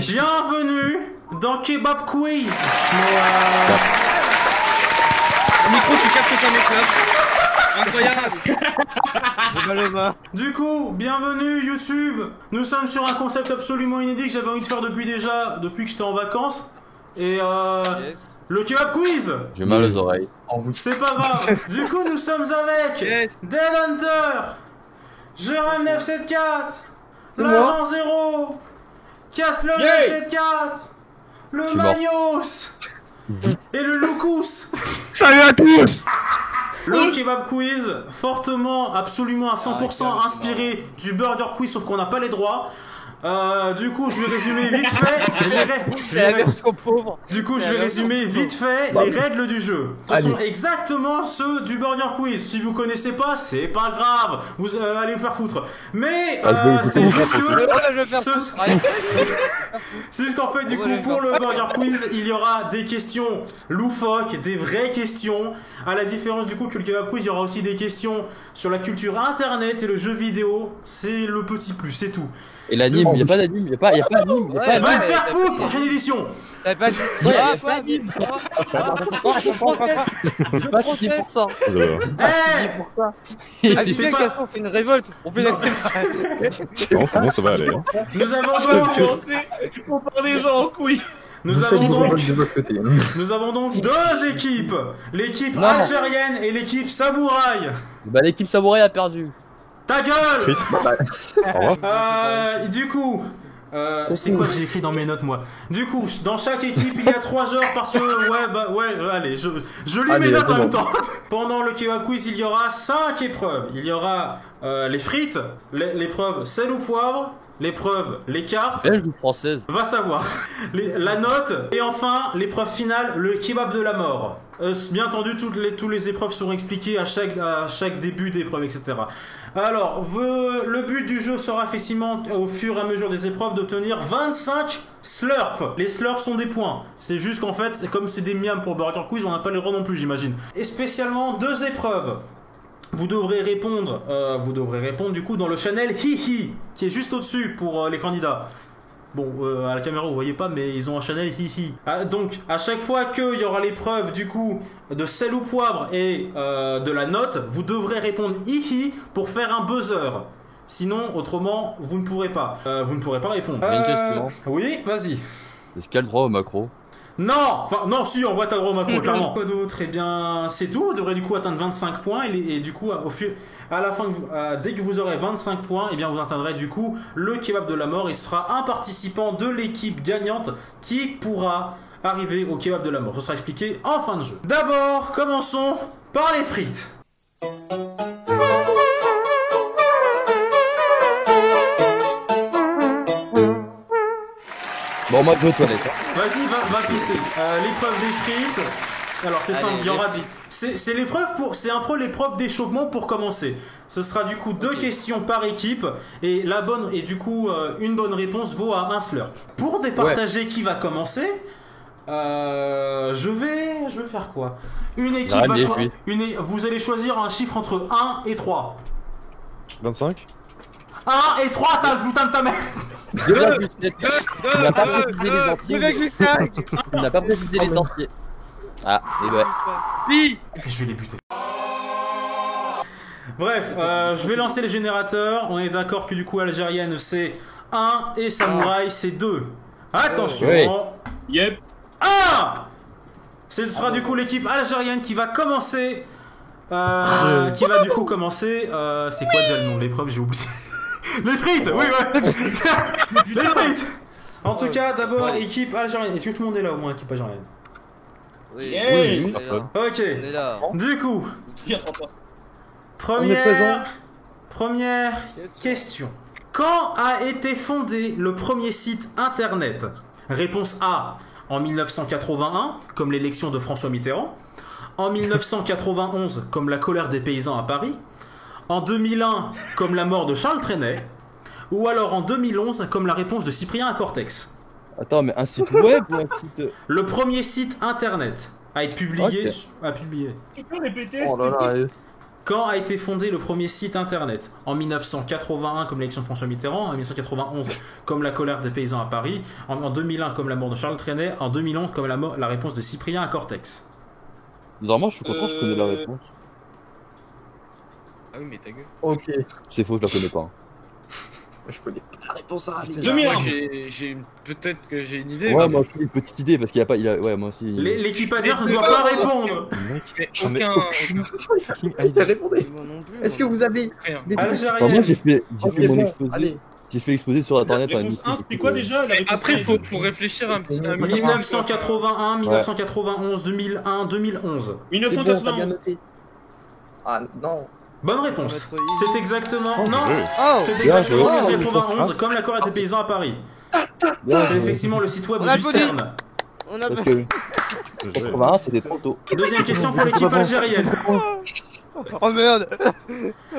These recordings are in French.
Bienvenue dans Kebab Quiz. Le micro qui capte ton éclat. Incroyable. Du coup, bienvenue YouTube. Nous sommes sur un concept absolument inédit que j'avais envie de faire depuis que j'étais en vacances. Et le Kebab Quiz. J'ai mal aux oreilles. C'est pas grave. Du coup, nous sommes avec Dead Hunter, Jérôme 974, l'agent 0, Casse le 974, le Magnos et le Lucous. Salut à tous. Le Kebab Quiz, fortement, absolument à 100% inspiré du Burger Quiz, sauf qu'on n'a pas les droits. Du coup, je vais résumer vite fait les règles du jeu. Ce sont exactement ceux du Burger Quiz. Si vous connaissez pas, c'est pas grave. Vous allez vous faire foutre. Mais c'est juste que c'est juste qu'en fait, du coup, pour le Burger Quiz, il y aura des questions loufoques, des vraies questions. À la différence du coup que le Kebab Quiz, il y aura aussi des questions sur la culture internet et le jeu vidéo. C'est le petit plus, c'est tout. Et l'anime, il n'y a pas d'anime, il n'y a pas d'anime. Va te faire foutre, prochaine édition. Je proteste pour ça. On fait une révolte. On fait la Non, c'est bon, ça va aller. Nous avons donc... On part des gens en couille. Nous avons donc deux équipes. L'équipe algérienne et l'équipe samouraï. Bah l'équipe samouraï a perdu. Ta gueule. Du coup... c'est quoi que j'ai écrit dans mes notes moi? Du coup, dans chaque équipe il y a 3 joueurs parce que allez, je lis mes notes en même temps. Pendant le Kebab Quiz, il y aura 5 épreuves. Il y aura les frites, l'épreuve sel ou poivre, l'épreuve les cartes, belge ou française, va savoir, la note et enfin l'épreuve finale, le kebab de la mort. Bien entendu, toutes les épreuves seront expliquées à chaque début d'épreuve, etc. Alors, le but du jeu sera effectivement, au fur et à mesure des épreuves, d'obtenir 25 slurps. Les slurps sont des points. C'est juste qu'en fait, comme c'est des miams pour Burger Quiz, on n'a pas les droits non plus, j'imagine. Et spécialement 2 épreuves. Vous devrez répondre du coup dans le channel Hihi, qui est juste au-dessus pour les candidats. Bon, à la caméra vous voyez pas, mais ils ont un channel Hihi. Donc, à chaque fois qu'il y aura l'épreuve du coup de sel ou poivre et de la note, vous devrez répondre Hihi pour faire un buzzer. Sinon, autrement, vous ne pourrez pas. Vous ne pourrez pas répondre. Une question. Oui, vas-y. Est-ce qu'il y a le droit au macro? Non, enfin non, si on voit ta droit au macro, clairement. Quoi d'autre? Eh bien, c'est tout. Vous devrez du coup atteindre 25 points et du coup, à la fin, dès que vous aurez 25 points, eh bien vous atteindrez du coup le kebab de la mort et ce sera un participant de l'équipe gagnante qui pourra arriver au kebab de la mort. Ce sera expliqué en fin de jeu. D'abord, commençons par les frites. Bon, moi je vais aux toilettes. Vas-y, va pisser. L'épreuve des frites. Alors c'est simple, il y aura c'est l'épreuve d'échauffement pour commencer. Ce sera du coup 2 questions par équipe et une bonne réponse vaut à 1 slurp. Pour départager qui va commencer, je vais faire quoi? Une équipe vous allez choisir un chiffre entre 1 et 3. 25. 1 et 3, t'as le putain de ta mère. Il n'a pas précisé les entiers. Il n'a pas précisé les entiers. Ah, et ouais. Je vais les buter. Bref, je vais lancer les générateurs. On est d'accord que du coup algérienne c'est 1 et samouraï c'est 2. Attention. Yep. 1. Ce sera du coup l'équipe algérienne qui va commencer. C'est quoi déjà le nom de l'épreuve? J'ai oublié. Les frites. Oui, ouais. Les frites. En tout cas, d'abord équipe algérienne. Est-ce que tout le monde est là au moins équipe algérienne? Oui. Ok. Du coup, première question. Quand a été fondé le premier site internet? Réponse A, en 1981, comme l'élection de François Mitterrand. En 1991, comme la colère des paysans à Paris. En 2001, comme la mort de Charles Trenet. Ou alors en 2011, comme la réponse de Cyprien à Cortex. Attends, mais un site web ou un site... Le premier site internet à être publié. Tu peux répéter? Oh là là. Quand a été fondé le premier site internet? En 1981 comme l'élection de François Mitterrand, en 1991 comme la colère des paysans à Paris, en 2001 comme la mort de Charles Trenet, en 2011 comme la réponse de Cyprien à Cortex. Normalement, je suis content, je connais la réponse. Ah oui, mais ta gueule. Ok. C'est faux, je la connais pas. Je connais pas la réponse à rater. 2001. Peut-être que j'ai une idée. Ouais, moi, je fais une petite idée parce qu'il a pas. Ouais, moi aussi. L'équipe adverse ne doit pas répondre. Mais J'en ai aucun. Répondez. Moi non plus. Est-ce que vous avez Rien. des Enfin, Algérienne. moi, j'ai fait Ok, mon bon, exposé. allez. J'ai fait l'exposé sur internet. La réponse 1, c'était quoi déjà la réponse Après, 1, faut réfléchir un petit peu. 1981, 1991, 2001, 2011. C'est bon, t'as bien 1991. noté. Ah non. Bonne réponse. C'est exactement. Non, Oh c'est Bien exactement joué. 1991 comme la colère des paysans à Paris. Bien, C'est effectivement le site web On a du le bonnet. CERN. On a parce que 81, c'était trop tôt. Deuxième question pour l'équipe algérienne. Oh merde.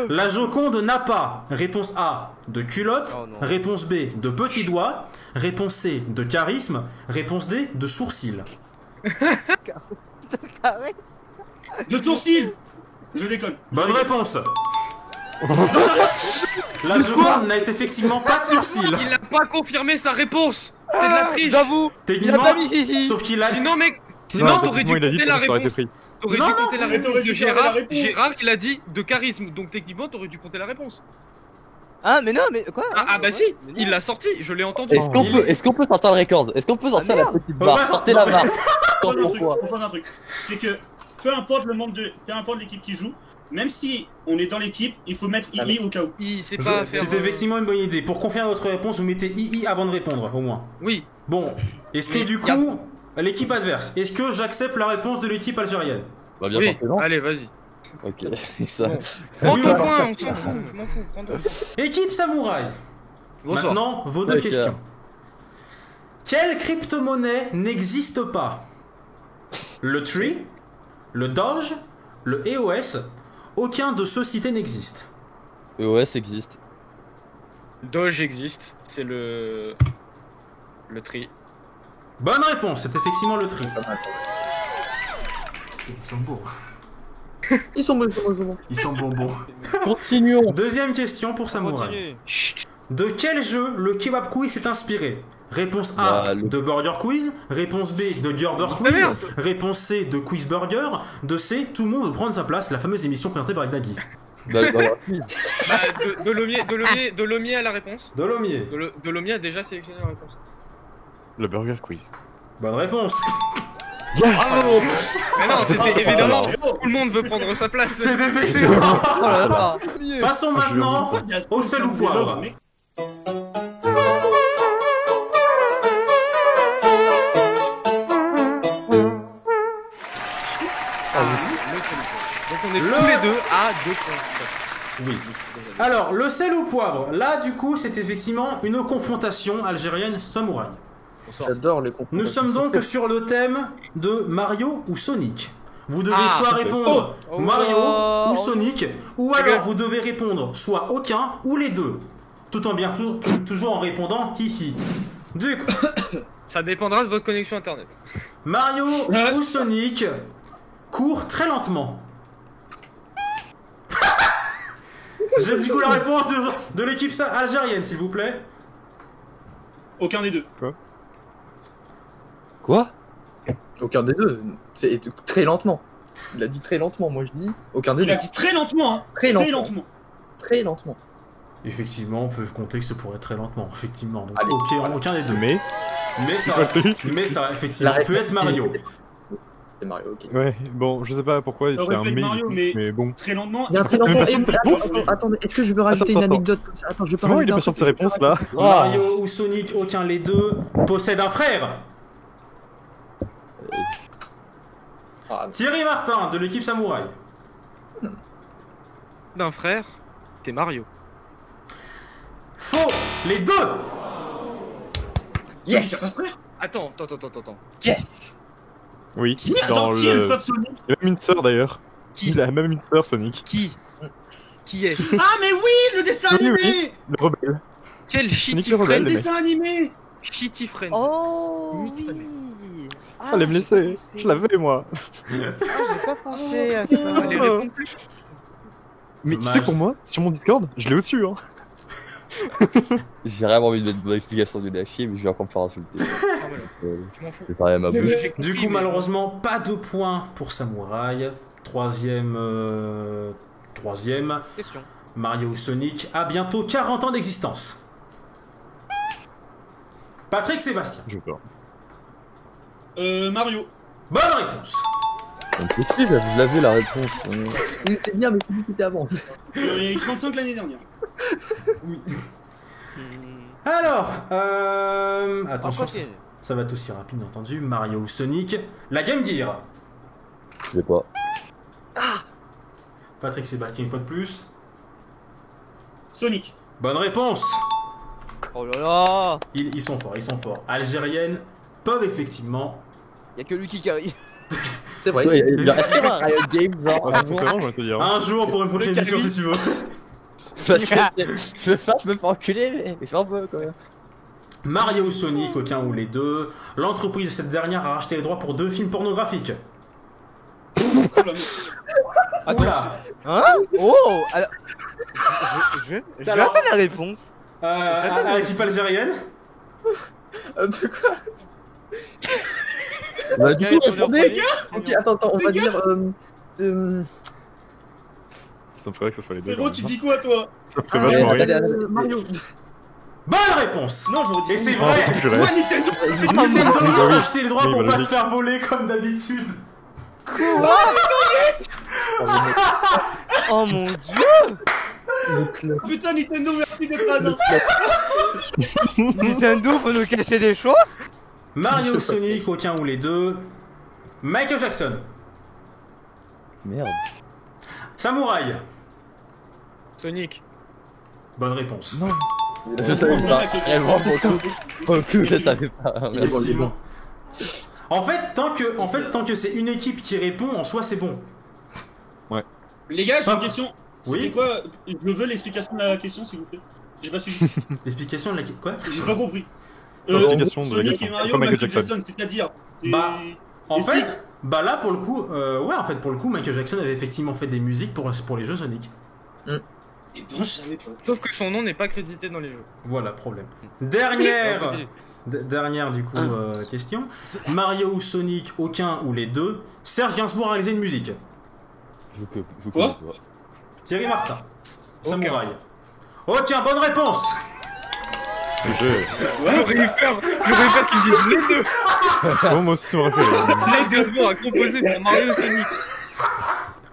La Joconde n'a pas. Réponse A, de culotte. Oh non. Réponse B, de petits doigts. Réponse C, de charisme. Réponse D, de sourcils. De sourcils. Je déconne. Bonne réponse. La Joconde n'a effectivement pas de sourcils. Il n'a pas confirmé sa réponse. C'est de la triche. J'avoue. Techniquement, sauf qu'il a. Sinon, mec. Sinon, t'aurais dû il a dit compter que la ça aurait été réponse. pris. T'aurais Non, dû non, compter la mais réponse t'aurais de dû faire la Gérard. réponse. Gérard, il a dit de charisme. Donc, techniquement, t'aurais dû compter la réponse. Ah, mais non, mais quoi? Ah bah si. Il l'a sorti. Je l'ai entendu. Est-ce qu'on peut sortir le record? Est-ce qu'on peut sortir la petite On va barre? Sortez la barre. Je Tant pose un truc, pourquoi? je pose un truc. C'est que peu importe le nombre de, peu importe l'équipe qui joue, même si on est dans l'équipe, il faut mettre II au cas où. Il sait pas faire. C'était effectivement une bonne idée. Pour confirmer votre réponse, vous mettez II avant de répondre, au moins. Oui. Bon, est-ce que Mais du y a- coup, l'équipe adverse, est-ce que j'accepte la réponse de l'équipe algérienne? Bah, bien Oui. forcément. Allez, vas-y. Ok, ça. Prends Oui, ton bah, point. On s'en fout. Je m'en fous. Prends ton point. Équipe samouraï. Bonsoir. Maintenant, vos deux D'accord. questions. Quelle crypto-monnaie n'existe pas? Le Tree, le Doge, le EOS, aucun de ceux cités n'existe. EOS existe. Doge existe. C'est le tri. Bonne réponse, c'est effectivement le Tree. Ils sont beaux. Ils sont bons, ils sont bons, ils sont bons. Ils sont bonbons. Continuons. Deuxième question pour Samouraï. Continue. De quel jeu le Kebab Quiz s'est inspiré? Réponse A, Bah, le- de Burger Quiz. Réponse B, de Gerber Ah, Quiz. merde. Réponse C, de Quiz Burger. De C, Tout le monde veut prendre sa place, la fameuse émission présentée par Nagui. Bah, Bah, de Lomier à la réponse. Dolomier. De Lomier a déjà sélectionné la réponse. Le Burger Quiz. Bonne réponse. Bravo. Mais non, c'était évidemment. Tout le monde veut prendre sa place. C'est effectivement. Oh là là. Passons maintenant Il y a au sel ou poivre. mec. Donc on est Le- tous les deux à 2 points. Oui. Alors, le sel ou poivre, là du coup, c'est effectivement une confrontation algérienne-samouraï. Bonsoir. J'adore les confrontations. Nous sommes donc sur le thème de Mario ou Sonic. Vous devez Ah, soit répondre oh. Mario Oh. ou Sonic, ou gueule. alors vous devez répondre soit aucun ou les deux. Tout en bien toujours en répondant hihi. Du coup, Ça dépendra de votre connexion internet. Mario ou Sonic court très lentement. J'ai du coup la réponse de l'équipe algérienne, s'il vous plaît. Aucun des deux. Quoi? Aucun des deux. C'est très lentement. Il a dit très lentement, moi je dis aucun des Il deux. a dit très lentement, hein. Très lentement. lentement. Très lentement. Effectivement, on peut compter que ce pourrait être très lentement, effectivement. Donc, Allez. ok, aucun des deux. Mais, Mais ça, effectivement, La peut être Mario. C'est Mario, ok. ouais, bon, je sais pas pourquoi Ça c'est aurait un pu être mais, Mario, mais- bon. Très lentement. Il y a un très Mais lentement. personne ne réponse. Attendez, est-ce que je peux rajouter une Attends. anecdote comme ça? Attends, je peux C'est bon, il est rajouter pas un sûr de truc. ses réponses là. Mario ou Sonic, aucun les deux, possède un frère. Ah, Thierry Martin, de l'équipe Samouraï. D'un frère, t'es Mario. Faux, les deux. yes! Attends. Yes! Oui, Qui a dans qui est le le. frère de Sonic? Il a même une sœur d'ailleurs. Qui Il a même une sœur Sonic. Qui est-ce? Ah mais oui, le dessin Oui, animé. Le rebelle. Quel shitty Nicky Rebelle, friend? les Le mecs. dessin animé. Shitty friend. Oh Mythe, oui. Ah, Fallait me laisser. j'ai Je l'avais moi. pas pensé à ça. Allez, réponds plus. Mais tu Dommage. sais, pour moi, sur mon Discord, je l'ai au-dessus, hein. J'ai vraiment envie de mettre mon explication de la chier, mais je vais encore me faire insulter. Ah, voilà. Je m'en fous. Je vais parler à ma J'ai bouche. compris, Du coup, mais- malheureusement, pas de points pour Samouraï. Troisième. Question. Mario ou Sonic a bientôt 40 ans d'existence. Patrick Sébastien. J'ai peur. Mario. Bonne réponse. On peut suivre, je l'avais la réponse. Oui, c'est bien, mais c'est lui qui était avant. Il y a eu 35 l'année dernière. Oui. Hmm. Alors, On attention, ça, continue. ça va être aussi rapide, bien entendu. Mario ou Sonic. La Game Gear. Je sais pas. Patrick Sébastien, une fois de plus. Sonic. Bonne réponse. Oh là là. Ils sont forts, ils sont forts. Algériennes peuvent effectivement. Y'a que lui qui carry. C'est vrai. Ouais, il reste un Riot Games, genre. Ouais, c'est vraiment, je vais te dire. Un jour pour une prochaine Le édition Camille. si tu veux. Parce que je me fais enculer, mais je un peu quand même. Mario ou Sonic, aucun ou les deux. L'entreprise de cette dernière a racheté les droits pour 2 films pornographiques. Oh la merde. Oula. Hein? Oh alors... Je vais Alors- attendre la réponse. À l'équipe algérienne. De quoi? Bah, du coup, répondez. Ok, attends, on va dire. Ça me ferait que ce soit les deux. Frérot, quand tu même, dis quoi toi? hein. Ça me ferait Ouais, vachement rire. Mario. Bonne réponse. Non, j'aurais dit. Et c'est Ah, vrai. purée. Ouais, Nintendo. Nintendo a racheté les droits Oui, pour bah, pas se logique. faire voler comme d'habitude. Oh mon dieu. Putain, Nintendo, merci d'être là. non. Nintendo veut nous cacher des choses. Mario ou Sonic, aucun ou les deux. Michael Jackson. Merde. Samouraï. Sonic. Bonne réponse. Je savais pas. Réellement, pour le coup, je savais pas. Il est bon, il est bon. En fait, tant que c'est une équipe qui répond, en soi, c'est bon. Les gars, j'ai Ah. une question. Oui. C'était quoi? Je veux l'explication de la question, s'il vous plaît. J'ai pas suivi. L'explication de la quoi? J'ai pas compris. L'explication de la Sonic question. et Mario, Comme Michael Michael Jackson. Jackson, c'est-à-dire. c'est- Bah, En Explique. fait, là pour le coup, Michael Jackson avait effectivement fait des musiques pour les jeux Sonic. Eh ben, je savais pas. Sauf que son nom n'est pas crédité dans les jeux. Voilà, problème. On Dernière continue. Dernière du coup question. Mario ou Sonic, aucun ou les deux. Serge Gainsbourg a réalisé une musique. Je Quoi connais pas. Thierry Martin. Aucun. Samouraï. Aucun, bonne réponse. J'aurais eu peur qu'ils me disent les deux. Oh, moi aussi, ça m'aurait fait rire. Serge Gainsbourg a composé pour Mario et Sonic.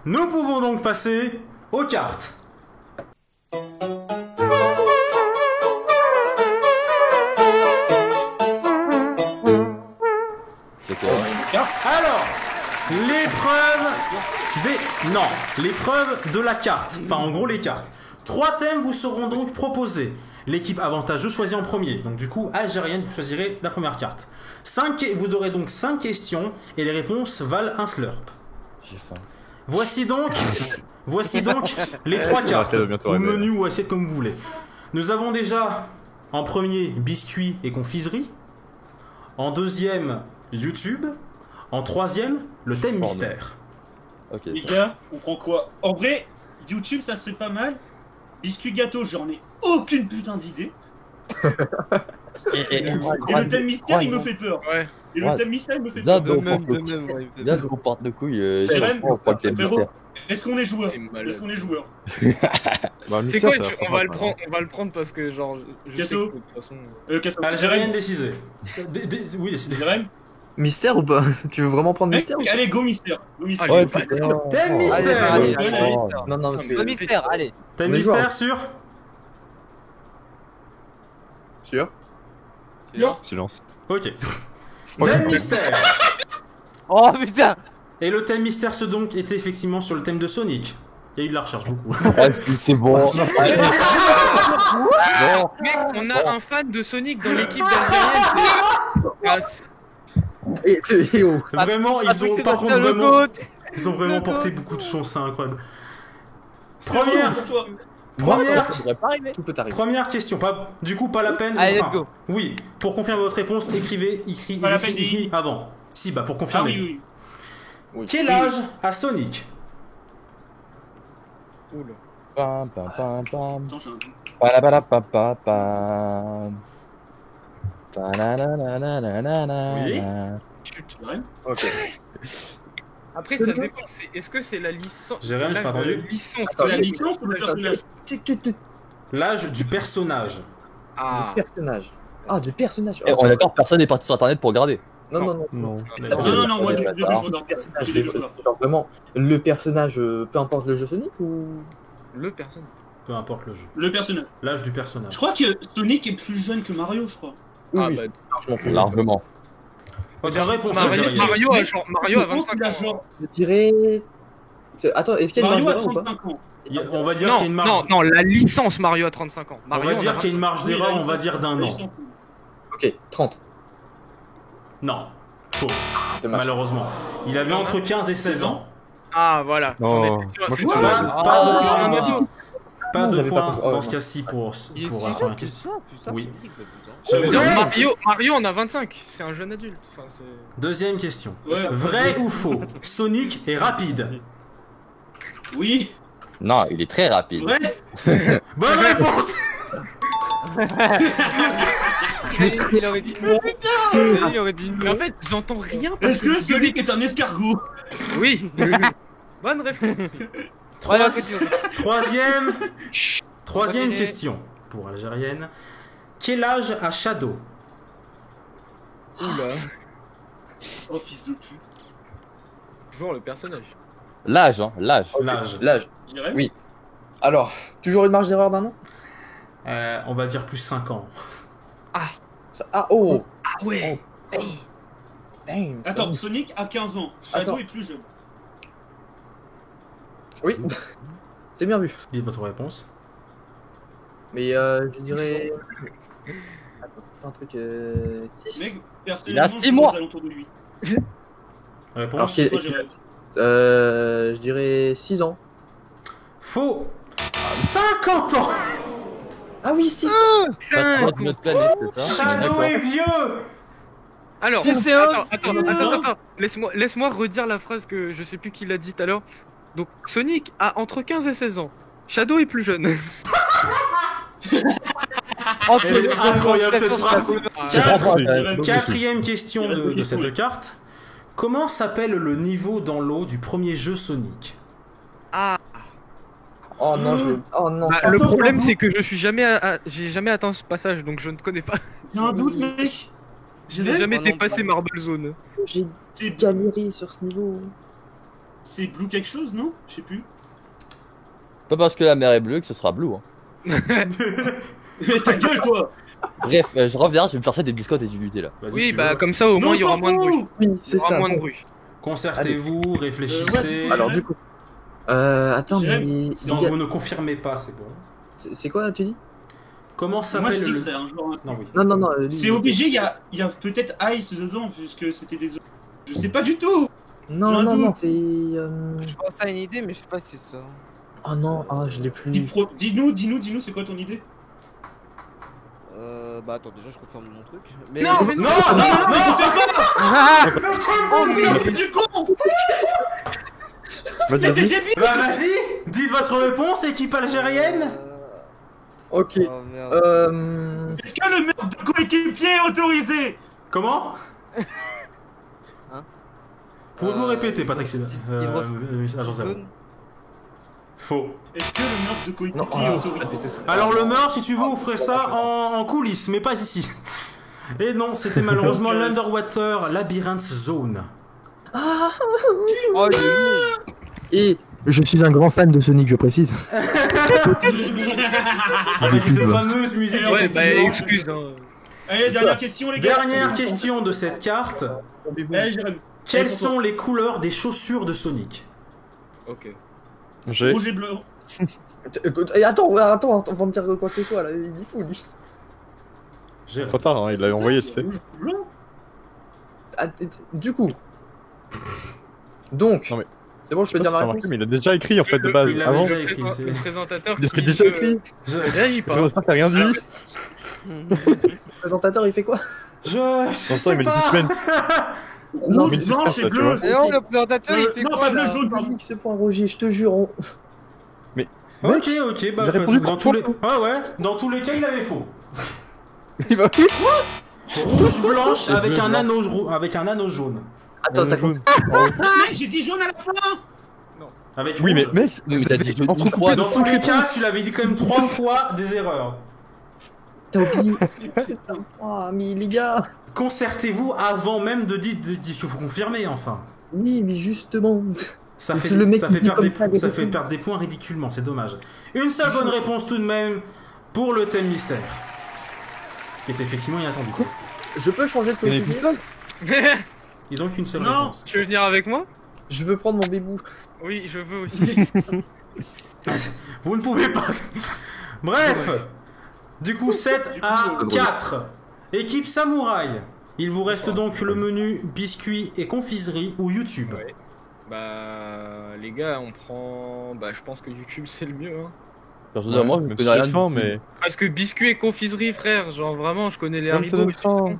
Nous pouvons donc passer aux cartes. C'est quoi? Alors, l'épreuve des... Non, l'épreuve de la carte. Enfin, en gros, les cartes. 3 thèmes vous seront donc proposés. L'équipe avantageuse choisit en premier. Donc du coup, algérienne, vous choisirez la première carte. Vous aurez donc 5 questions et les réponses valent un slurp. J'ai faim. Voici donc les 3 cartes. va bientôt Ou arriver. menu ou assiette comme vous voulez. Nous avons déjà en premier biscuits et confiserie. En deuxième, YouTube. En troisième, le thème Pardon. mystère. Ok. Les gars, on prend quoi? En vrai, YouTube, ça c'est pas mal. Biscuit gâteau, j'en ai aucune putain d'idée. Et Et le thème mystère, il me fait peur. Ouais. Et le Ouais. thème mystère, il me fait Bien peur. de même, même, de même, ouais, Bien je vous porte de couilles. C'est Je vrai, pense pas que t'es frérot. mystère. Est-ce qu'on est joueur? C'est malade. Est-ce qu'on est joueur? Bah, le C'est mystère, quoi, ça a l'air on sympa, va le quand prendre, on va le prendre parce que genre, je sais que Gato. de toute façon. Castor. Algérienne décisée. Oui, décidée. Jérém. Mystère ou pas? Tu veux vraiment prendre mystère ou pas? Allez, go mystère. Go mystère. Allez, Ouais, bah, putain. Thème Oh. mystère. Allez, allez, allez, Oh. Non, non, parce que. Le mystère, allez. Thème On est mystère joueur. sur Sûr? Silence. Ok. Thème mystère. Oh putain. Et le thème mystère ce donc était effectivement sur le thème de Sonic. Il y a eu de la recherche beaucoup. Est-ce que c'est bon? Allez. Bon. Mec, on a un fan de Sonic dans l'équipe d'Algérienne. Et oh. Vraiment, ils Patrick ont par contre Sébastien, le vraiment, goat. ils ont vraiment Le porté beaucoup de chance, c'est incroyable. Première, Pour toi. première, Ça devrait pas arriver. Tout peut arriver. première question. Du coup, pas la peine. Allez, let's go. Oui, pour confirmer votre réponse, écrivez Pas la peine d'y- avant. Si, bah pour Ah confirmer. oui, oui. Quel âge a Sonic? Oula. pam, pam, pam, pam. Attends, j'ai un doute. Palapalapapapam. Panananananana. Oui. C'est vrai. Ok. Après, ça dépend. Est-ce que c'est la licence? Jérém, j'ai pas entendu. Licence. C'est la licence ou le personnage? L'âge du personnage. Ah. Du personnage. Ah, du personnage. Eh, on est d'accord, personne n'est parti sur internet pour regarder. Non, non, non. Non. Non, moi, Ouais, je alors, joue dans le personnage. C'est genre vraiment le personnage, peu importe le jeu Sonic ou. Le personnage. Peu importe le jeu. Le personnage. L'âge du Je personnage. crois que Sonic est plus jeune que Mario, je crois. Oui, Ah, oui, bah, largement plus. Largement. Votre réponse, Mario, Jérém. Mario a genre- Mario a Je pense 25 qu'il a ans. genre- Je dirais. Attends, est-ce qu'il y a une Mario a marge d'erreur ou pas? 35 ans. On va dire qu'il y a une Non, marge. non, non, la licence Mario a 35 ans. On Mario, va on a dire qu'il y a une 25. marge d'erreur, on va dire d'un an. Ok, 30. Non, faux. Dommage. Malheureusement. Il avait entre 15 et 16 ans. Ah, voilà. Non. J'en étais sûr, Moi, c'est je tout. crois- Pas de Ah, point, pas de j'avais pas point compris. Oh, dans ce non. cas-ci pour Il est la si première jeune que question. ça, putain, Oui. Sonic, bah, putain. Je veux dire, Ouais. Mario en a 25. C'est un jeune adulte. Enfin, c'est... Deuxième question. Ouais. Vrai ou faux? Sonic est rapide. Oui, Non, il est très rapide. vrai. Bonne réponse. Il aurait dit non. Il aurait dit Mais non. en fait, j'entends rien parce Est-ce que Sonic est un escargot? Oui. Bonne réponse. Voilà, Trois- continue. Troisième Continuez. question pour Algérienne. Quel âge a Shadow? Oula. Oh, fils de pute. Toujours le personnage. L'âge, hein, l'âge. L'âge. L'âge. Je dirais. Oui. Alors, toujours une marge d'erreur d'un an? On va dire plus 5 ans. Ah, oh! Ah ouais. Damn, ça- Attends, Sonic a 15 ans. Shadow Attends. est plus jeune. Oui, c'est bien vu. Dites votre réponse. Mais je dirais. Attends, un truc. Six. Mec, personnellement, six je suis mois. aux alentours de lui. Réponse. Alors, qu'il- Toi, Jérém. je dirais 6 ans. Faux. 50 ans. Ah oui, 6 Pas sur notre planète, c'est ça? Shadow D'accord. est vieux. Alors, C'est attends. Laisse-moi redire la phrase que je sais plus qui l'a dit tout à l'heure. Donc, Sonic a entre 15 et 16 ans. Shadow est plus jeune. Elle est incroyable cette phrase. C'est pas grave, Jérém. Quatrième question de cette carte. Comment s'appelle le niveau dans l'eau du premier jeu Sonic? Ah. Oh non, oh non. Bah, le problème, c'est que j'ai jamais atteint ce passage, donc je ne connais pas. J'ai un doute, mec. Je n'ai jamais non, dépassé Marble Zone. J'ai C'est galéré sur ce niveau. c'est Blue quelque chose, non? Je sais plus. Pas parce que la mer est bleue que ce sera bleu. Hein. Mais ta gueule, toi. Bref, je reviens, je vais me faire ça des biscottes et du Nutella. Vas-y, Oui, tu bah veux. comme ça, au moins, il y aura moins de bruit. Oui, Il y c'est aura ça. moins de bruit. Concertez-vous, réfléchissez. Alors, du coup. Attends, Jérém. mais. Donc vous ne confirmez pas, c'est bon. C'est quoi, tu dis? Comment Moi, je s'appelle dis que le... c'est un genre. Non, oui. Non, non, non. C'est obligé, il y a peut-être Ice dedans, puisque c'était des. Je sais pas du tout. Non, J'ai un non, non, doute. c'est. Je pense à une idée, mais je sais pas si c'est ça. Oh non, ah, je l'ai plus. Dis-nous, c'est quoi ton idée? Bah attends, déjà je confirme mon truc. Mais... Non, mais Non, non, non. Oh, mais du con. Vas-y, Mais t'es vas-y. débile. Bah vas-y, dites votre réponse, équipe algérienne. Ok. Oh merde. Est-ce que le meurtre de coéquipier est autorisé? Comment? Hein Pouvez-vous répéter, Patrick Agent Zéro. Faux. Est-ce que le meurtre de Non, coéquipier est ah, autorisé? Alors le meurtre, si tu veux, vous ferez ça en coulisses, mais pas ici. Et non, c'était malheureusement l'Underwater Labyrinth Zone. Oh, il est lourd. Et je suis un grand fan de Sonic, je précise. Avec cette fameuse musique, Ouais, bah effectivement. excuse. Hein. Allez, dernière question, les gars. Dernière question de cette carte. Allez, Jérém. Quelles sont les couleurs des chaussures de Sonic? Ok. J'ai. Rouge et bleu. Attends, avant de dire quoi que ce soit, là, il est fou, lui. J'ai- Trop tard, hein, il l'a envoyé, je sais. Rouge, blanc. Ah, du coup. Donc. Non, mais- C'est bon, je peux Je sais dire pas si ma t'as réponse. remarqué, mais il a déjà écrit en fait de base. Il l'avait Avant, déjà écrit. c'est- Le présentateur il qui avait déjà écrit. Je... réagit pas. J'espère que t'as rien dit. Le présentateur, il fait quoi? Je Dans sais ça, il met le pas. suspense. Non, Rouge, mais blanc suspense, et là, tu bleu. vois. Et oh, le présentateur il fait Non, quoi pas bleu, là jaune, pardon. Nique ce point, Roger, je te jure. Ok, bah, J'ai répondu dans tous les... dans tous les cas, il avait faux. Il va Rouge, blanche, Le avec bleu, un anneau jaune. Attends, t'as compris. Mec, j'ai dit jaune à la fin. Avec Oui, mais rouge. mec, Oui, mais t'as dit jaune entre une fois. Dans tous les cas, tu l'avais dit quand même 3 fois des erreurs. T'as oublié. Oh, mais les gars. Concertez-vous avant même de dire qu'il faut confirmer, enfin. Oui, mais justement. Ça C'est fait, le mec ça qui fait dit perdre comme des, ça, les ça fait réponses. perdre des points ridiculement, c'est dommage. Une seule bonne réponse tout de même pour le thème mystère. Qui est effectivement inattendu. Je peux changer de il y en a côté. qu'une seule. Ils ont qu'une seule Non. réponse. Tu veux venir avec moi? Je veux prendre mon bébou. Oui, je veux aussi. Vous ne pouvez pas. Bref. Du coup, 7 à 4. Équipe Samouraï. Il vous reste donc le menu biscuits et confiserie ou YouTube. Ouais. Bah, les gars, on prend. Bah, je pense que YouTube c'est le mieux. Hein. Personnellement, je Même ne si connais rien j'ai du faim, tout. mais. Parce que biscuits et confiserie, frère, genre vraiment, je connais les Même ça haribots. donne et tout, c'est faim. bon.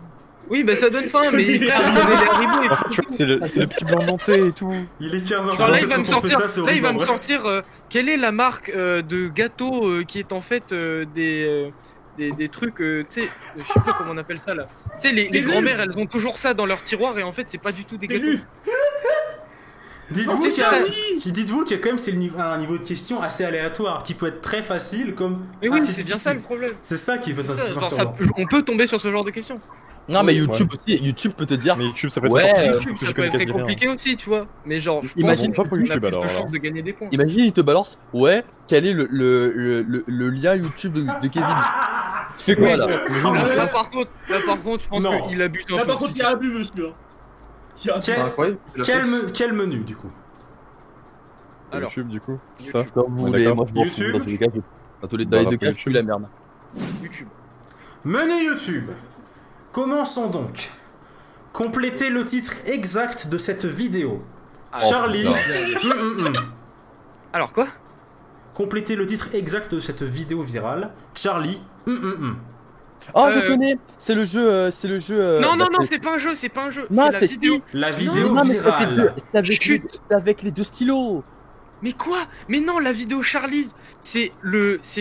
Oui, bah ça donne faim, mais frère, je connais les haribots et En fait, tu vois, c'est le petit blanc denté et tout. Il est 15h30 Genre là, il va me quand on fait sortir, ça, c'est là, il horrible, va en me vrai. sortir quelle est la marque de gâteau qui est en fait des trucs, tu sais, je sais pas comment on appelle ça là. Tu sais, les J'ai vu. grand-mères, elles ont toujours ça dans leur tiroir et en fait, c'est pas du tout des J'ai gâteaux. vu. Dites-vous C'est qu'il y a- ça. dites-vous qu'il y a quand même un niveau de question assez aléatoire qui peut être très facile comme. Mais oui, assez c'est bien difficile. ça le problème. C'est ça qui peut C'est être ça, assez genre, ça- perturbant. on peut tomber sur ce genre de questions. Non, mais Oui, YouTube aussi, YouTube peut te dire. Mais YouTube, ça peut être Ouais, n'importe quoi, YouTube, parce que ça je peut être connais très quasi rien. compliqué aussi, tu vois. Mais genre, je Imagine pense pas pour qu'on a YouTube, plus alors, de chances là. de gagner des points. Imagine, il te balance. Ouais, quel est le lien YouTube de Kevin? Tu fais quoi là? Là, par contre, je pense Non. qu'il abuse un Là, peu. par contre, il y a abus, monsieur. Il y a abus. Quel- Incroyable. Quel menu du coup? Alors. YouTube, du coup. YouTube. Ça. Comme vous Ouais, voulez, d'accord. moi je m'en fous. YouTube. Dans tous les cas, dans les Bah, deux cas, je YouTube. suis la merde. YouTube. Menu YouTube. Commençons donc. Complétez le titre exact de cette vidéo. Charlie. putain. Alors quoi? Complétez le titre exact de cette vidéo virale. Charlie. Oh, je Euh, connais. C'est le jeu. Non, non, bah, non, c'est pas un jeu, c'est pas un jeu. Non, C'est la c'est vidéo. La vidéo Non, mais ça, virale. c'est avec, Chut. c'est avec les deux stylos. Mais quoi? Mais non, la vidéo Charlie, c'est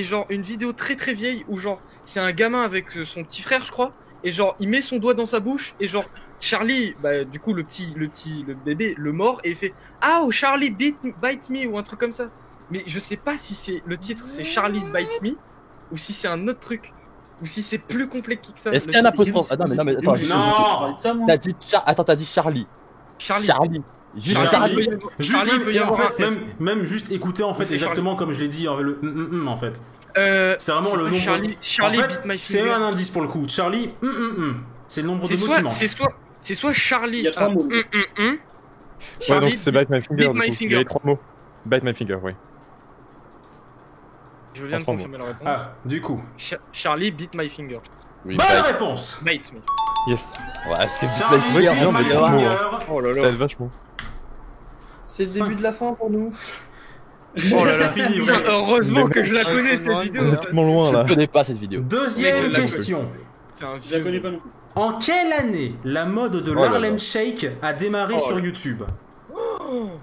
genre une vidéo très très vieille où genre c'est un gamin avec son petit frère, je crois, et genre il met son doigt dans sa bouche et genre Charlie, bah du coup le bébé le mord et il fait ah oh, Charlie bite me ou un truc comme ça. Mais je sais pas si c'est le titre c'est Charlie's Bite Me ou si c'est un autre truc ou si c'est plus compliqué que ça. Est-ce qu'il y a un apostrophe? Ah non, mais attends. Non. T'as dit Attends, t'as dit Charlie. Charlie. Juste Charlie. Charlie. Juste Charlie, même, il peut y en avoir fait, un S. même juste écouter en fait c'est exactement comme je l'ai dit le en fait. C'est vraiment c'est le pas nombre. Charlie en fait, bite my c'est finger. un indice pour le coup. Charlie. C'est le nombre C'est de mots qui manquent. c'est soit Charlie. Il y a trois mots. Ouais, Charlie, donc c'est Bite My Finger. Bite du My coup. Finger. Il y a les 3 mots. Bite My Finger, oui. je viens de trois confirmer la réponse. Ah, du coup. Charlie beat my finger. Oui, Bonne bye. réponse. Bite me. Yes. Ouais, c'est Charlie Bite My beat Finger, non, my mais grave. finger. Oh là Ça aide vachement. C'est le début de la fin pour nous. Oh là là. C'est fini, vrai. Heureusement que je la connais cette vidéo. On est tellement loin Je là. ne connais pas cette vidéo. Deuxième Mec, je la question. C'est un Je la connais vieux. pas non plus. En quelle année la mode de là là. l'Harlem Shake a démarré Oh sur là. YouTube?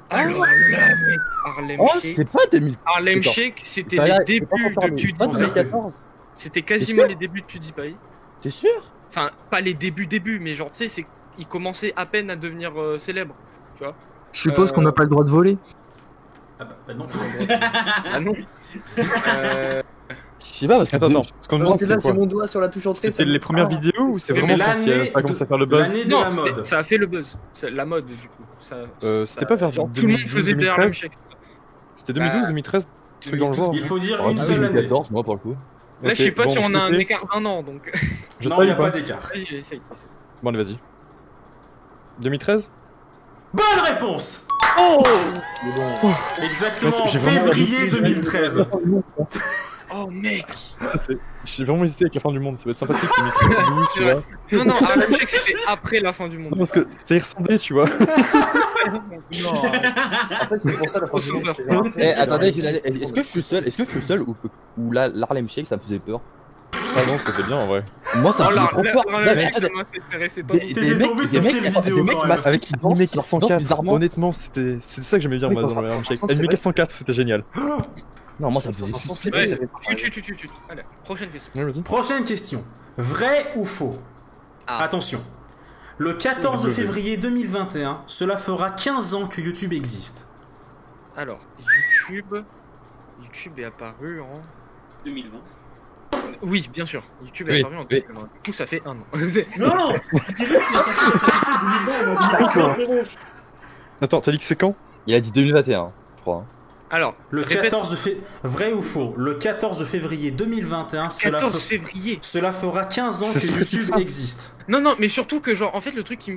Alors là, mec, Harlem Oh, Shake. c'est pas 2000. Harlem Attends. Shake, c'était C'est les pas débuts encore, de mais c'est pas PewDiePie. 2014. C'était quasiment sûr les débuts de PewDiePie. T'es sûr? Enfin, pas les débuts, mais genre, tu sais, il commençait à peine à devenir célèbre. Je suppose qu'on n'a pas le droit de voler. Ah bah non. Ah non. Je sais pas parce que. Attends. Ce qu'on demande, C'est là c'est que j'ai quoi? mon doigt sur la touche entrée. C'était les premières vidéos ou c'est Mais vraiment quand l'année ça commence de- à faire le buzz? L'année de Non, la mode. ça a fait le buzz. C'est la mode, du coup. C'était pas vers genre, tout le monde 2012, faisait des Harlem 2013? Shake. C'était 2012, 2013? Truc dans le genre. Il faut dire Oh, une seule année. 2014, moi pour le coup. Là, je sais pas bon, si on a un ok. écart d'un an, donc. Je Non, il n'y sais a pas. pas d'écart. Vas-y, essaye. Bon, allez, vas-y. 2013? Bonne réponse. Oh Exactement, en J'ai vraiment février hésité. 2013. Oh, mec. J'ai vraiment hésité avec la fin du monde, ça va être sympathique 2012, tu vois. Non, non, Harlem Shake, c'était après la fin du Non, monde. parce que ça y ressemblait, tu vois. Non. En fait, c'est pour ça la Trop fin du monde, sombre. c'est vrai. Attendez, est-ce que je suis seul ou là, l'Harlem Shake ça me faisait peur? Ah non, c'était bien en vrai. Moi ça Oh me là, faisait trop peur. Harlem Mais Shake, ça attendez, m'a fait intéressé pas. des T'es mecs- tombé des sur mecs- quelle attends, vidéo, des mecs quand même masqués Avec qui dansent Anime bizarrement. honnêtement, c'est ça que j'aimais bien Oui, moi quand dans ça- le Harlem Shake. quand c'est Anime vrai. 404, c'était génial. Normalement, ça faisait 6. Ouais, tu. Allez, prochaine question. Ouais, vas-y. Prochaine question. Vrai ou faux? Ah. Attention. Le 14 février 2021, cela fera 15 ans que YouTube existe. Alors, YouTube est apparu en... 2020. Oui, bien sûr. YouTube est Oui, apparu en oui. 2020. Du coup, ça fait 1 an. Non. D'accord. Attends, t'as dit que c'est quand? Il a dit 2021, je crois. Alors, Le répète. 14 février... Vrai ou faux? Le 14 février 2021, 14 février. cela fera 15 ans C'est que précis, YouTube ça. existe. Non, mais surtout que genre, en fait, le truc qui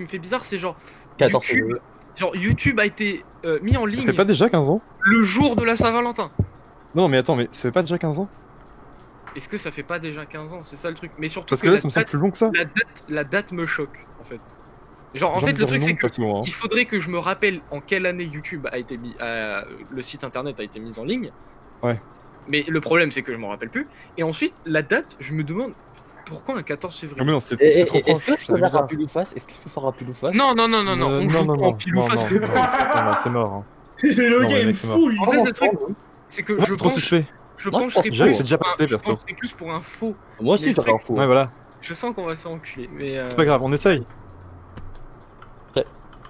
me fait bizarre, c'est genre 14 YouTube, février. genre YouTube a été mis en Ça ligne fait pas déjà 15 ans? le jour de la Saint-Valentin. Non, mais attends, mais ça fait pas déjà 15 ans? Est-ce que ça fait pas déjà 15 ans? C'est ça le truc. Mais surtout Parce que là, la ça me semble date, plus long que ça. la date me choque, en fait. Genre, en J'ai fait, envie le de dire truc, non, c'est que pas ce moment, hein. il faudrait que je me rappelle en quelle année YouTube a été mis, le site internet a été mis en ligne. Ouais. Mais le problème, c'est que je m'en rappelle plus. Et ensuite, la date, je me demande pourquoi un 14 Non, février. mais non, c'est Est-ce trop que proche. je peux c'est faire bizarre. un pile ou face? Est-ce que je peux faire un pile ou face? Non, on joue pas en pile ou face. Non, c'est mort. Hein. Le Non, gars mais est mec, c'est mort. fou, lui. En fait, le truc, c'est que Ah, je c'est trop pense, suspect. je Moi, je pencherais pense que plus c'est déjà pour un- passé, je perso. pencherais plus pour un faux. Moi aussi, Mais j'aurais un faux. Ouais, voilà. Je sens qu'on va s'enculer. Mais C'est pas grave, on essaye.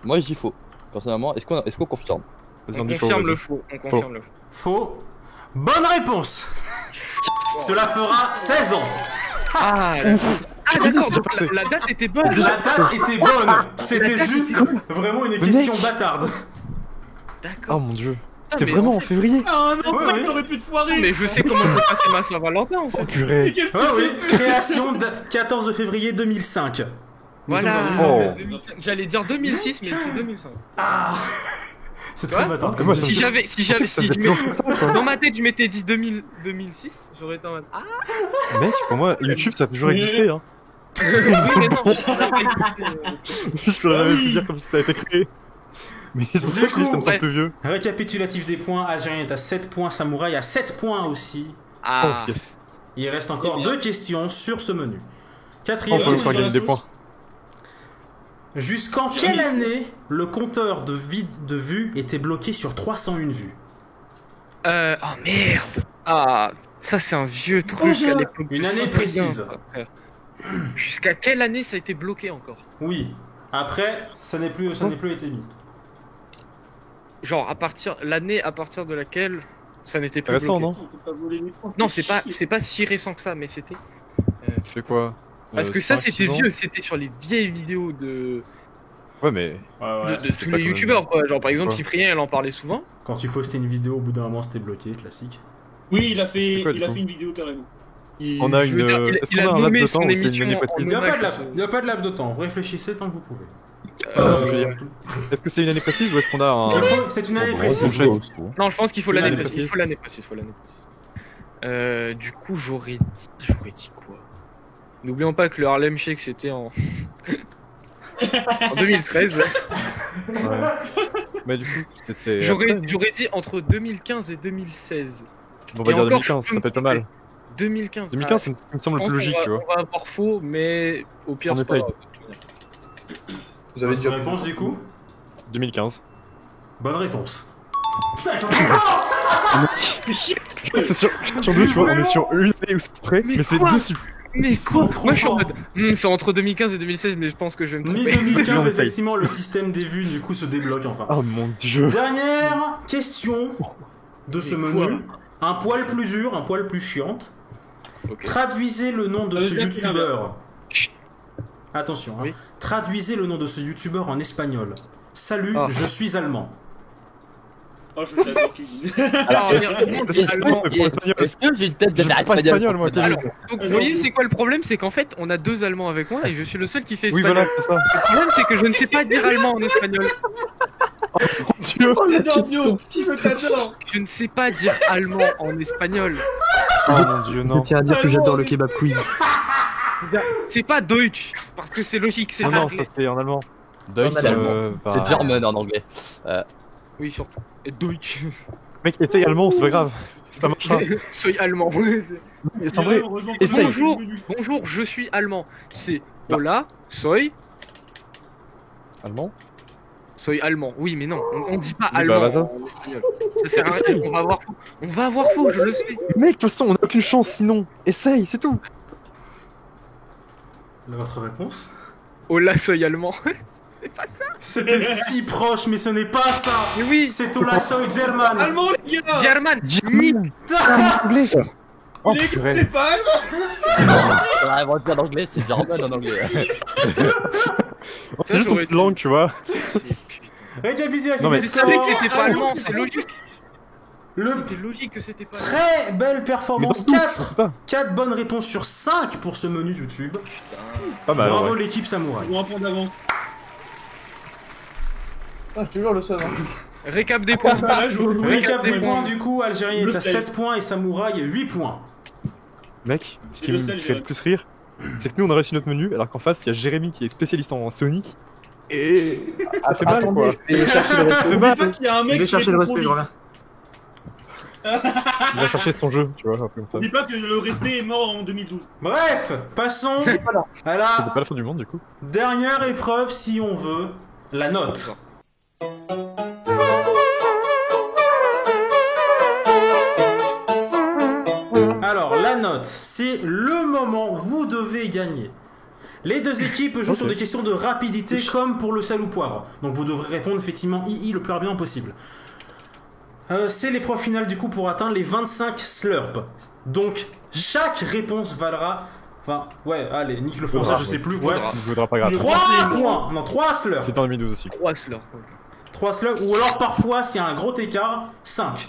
Moi, je dis faux. Personnellement, est-ce qu'on confirme? Vas-y, on dit faux, confirme vas-y. le faux. On confirme le faux. Faux. Bonne réponse. Cela fera 16 ans. Ah d'accord, c'est donc passé. la date était bonne. La date était bonne. C'était juste vraiment une question bâtarde. Oh D'accord. mon dieu. Putain, C'est mais vraiment en en février? Ah non, Ouais, pourquoi ouais. il aurait pu te foirer? Mais je sais comment je vais passer ma Saint-Valentin en Oh fait. purée. Ah oui, création de 14 février 2005. Nous sommes en Voilà. 2021. J'allais dire 2006, mais c'est 2005. Ah, c'est très Ouais. bâtard. Moi, ça me Si fait- j'avais, ça si fait je plus longtemps que ça, quoi. dans ma tête je m'étais dit 2006, j'aurais été en mode ah Mec, pour moi, YouTube, ça a toujours existé. Hein. oui mais non. on a pas écouté, Je peux Ah jamais oui. pu dire comme si ça a été créé. Mais c'est pour Du ça que coup, ça me semble ouais. plus vieux. Récapitulatif des points, Algérien est à 7 points, Samouraï à 7 points aussi. Ah. Oh, yes. Il reste encore Eh bien. 2 questions sur ce menu. On Quatrième peut question. encore gagner des points. Jusqu'en quelle année le compteur de vues était bloqué sur 301 vues? Oh merde. Ah, ça c'est un vieux truc j'ai à un- l'époque. Une du année Cyprien, précise. ça, frère. Jusqu'à quelle année ça a été bloqué encore? Oui. Après, ça n'est plus été mis. Genre l'année à partir de laquelle ça n'était plus Intéressant, bloqué. non? On peut pas voler les points. Non, c'est pas si récent que ça, mais c'était. Tu fais quoi? Parce que ça 5, c'était 6 ans vieux, c'était sur les vieilles vidéos de Ouais, mais. de c'est tous pas les comme- youtubeurs quoi. Genre par exemple Ouais. Cyprien, elle en parlait souvent. Quand tu postais une vidéo, au bout d'un moment, c'était bloqué, classique. Oui, il a fait, C'est quoi, du il a coup fait une vidéo carrément. On a Je veux une- dire, est-ce il qu'on a a un laps nommé de son temps ou c'est une émission année en précise? Il n'y a, hommage pas de à lab- il y a pas de laps de temps, réfléchissez tant que vous pouvez. Je veux dire, est-ce que c'est une année précise ou est-ce qu'on a un. C'est une année Bon, précise. c'est chaud. Non, je pense qu'il faut l'année L'année précise. précise. Il faut l'année précise. Du coup, j'aurais dit quoi? N'oublions pas que le Harlem Shake c'était en 2013. Ouais. Mais du coup, c'était. J'aurais après, dit entre 2015 et 2016. On va Et dire encore, 2015, je peux ça peut être pas me mal. 2015. 2015, c'est ce qui me semble le plus logique, tu vois. On va avoir faux, mais au pire, On c'est pas essaye. grave. Vous avez Votre dit réponse du coup? 2015. Bonne réponse. Putain, ils sont C'est sur deux, tu vois, on est sur une année où c'est près, Mais mais c'est quoi? dessus. Mais sont quoi? trop Moi je suis en forts. mode. C'est entre 2015 et 2016, mais je pense que je vais me Mi tromper. 2015, On essaye. effectivement, le système des vues du coup se débloque enfin. Oh mon dieu. Dernière question de ce Mais menu. Un poil plus dur, un poil plus chiante. Ok. Traduisez le nom de Ça veut ce dire qu'il y en a youtubeur. Attention, hein. Oui. Traduisez le nom de ce youtubeur en espagnol. Salut, Ah. je suis allemand. Oh, je t'adore, Kevin. Alors, est-ce regarde, comment on dit est-ce que- allemand Est-ce que j'ai une tête de Je parle pas espagnol, moi, Alors, Kevin. donc, vous voyez, c'est quoi le problème? C'est qu'en fait, on a deux Allemands avec moi et je suis le seul qui fait Oui, espagnol. voilà, c'est ça. Le problème, c'est que je ne sais pas dire allemand en espagnol. Mon dieu. Oh, j'adore, question Bio. de Je t'adore. Je ne sais pas dire allemand en espagnol. Oh mon dieu, non. Je tiens à dire que j'adore le kebab quiz. C'est pas Deutsch, parce que c'est logique, c'est Oh non, anglais. ça c'est en allemand. Deutsch, c'est allemand. Bah, C'est German en anglais. Oui, surtout. Et Deutsch. Mec, essaye allemand, c'est pas grave. Ça marchera. Soy allemand. Et c'est vrai. Heureusement que essaye. Bonjour, bonjour, je suis allemand. C'est hola, soy. Allemand. Soy allemand. Oui, mais non, on dit pas Bah, allemand. vas-y. Ça sert à rien. On va avoir faux. On va avoir faux, je le sais. Mec, de toute façon, on a aucune chance sinon. Essaye, c'est tout. Votre réponse? Oh là, soy allemand. C'est pas ça. C'était si proche, mais ce n'est pas ça. Mais oui. C'est Ola Soy German. Allemand, les gars. German. Anglais. Oh, Les gars, purée. c'est pas allemand. Ouais, on va dire en anglais, c'est German en anglais. C'est juste j'aurais une langue, tu vois. Récapitulatif Non, mais des Je savais que scores. c'était pas allemand, c'est logique. Le C'était logique que c'était pas allemand. très belle Mais performance. dans tout, 4 pas. 4 bonnes réponses sur 5 pour ce menu YouTube. Pas mal. Bravo Ouais. l'équipe Samouraï. On va prendre d'avant. Ah, je te jure, le seul. Hein. Récap des points. Là, je vous Récap des des points points. du coup, Algérien est à 7 points et Samouraï 8 points. Mec, ce qui le me sel, fait Jérémy. le plus rire, c'est que nous on a réussi notre menu, alors qu'en face il y a Jérémy qui est spécialiste en Sonic. Et ça fait mal quoi. Je vais chercher le Ça fait respect. mal. pas qu'il y a un mec Je vais qui chercher le répond respect, je trop reviens. Il va chercher son jeu, tu vois, un peu comme ça. N'oublie pas que le respect est mort en 2012. Bref, passons à C'était la pas la fin du monde du coup. dernière épreuve si on veut, la note. Alors, la note, c'est le moment où vous devez gagner. Les deux équipes jouent Ok. sur des questions de rapidité comme pour le sel ou poivre. Donc vous devrez répondre effectivement II le plus rapidement possible. C'est l'épreuve finale du coup pour atteindre les 25 slurps. Donc chaque réponse valera... Enfin, ouais, allez, nique le français, Faudra, je sais ouais. plus. Ouais. Faudra. Je voudrais pas grave. 3 points. Non, 3 slurps. C'était en 2012 aussi. 3 slurs. 3 slurps. Ou alors parfois, s'il y a un gros écart, 5.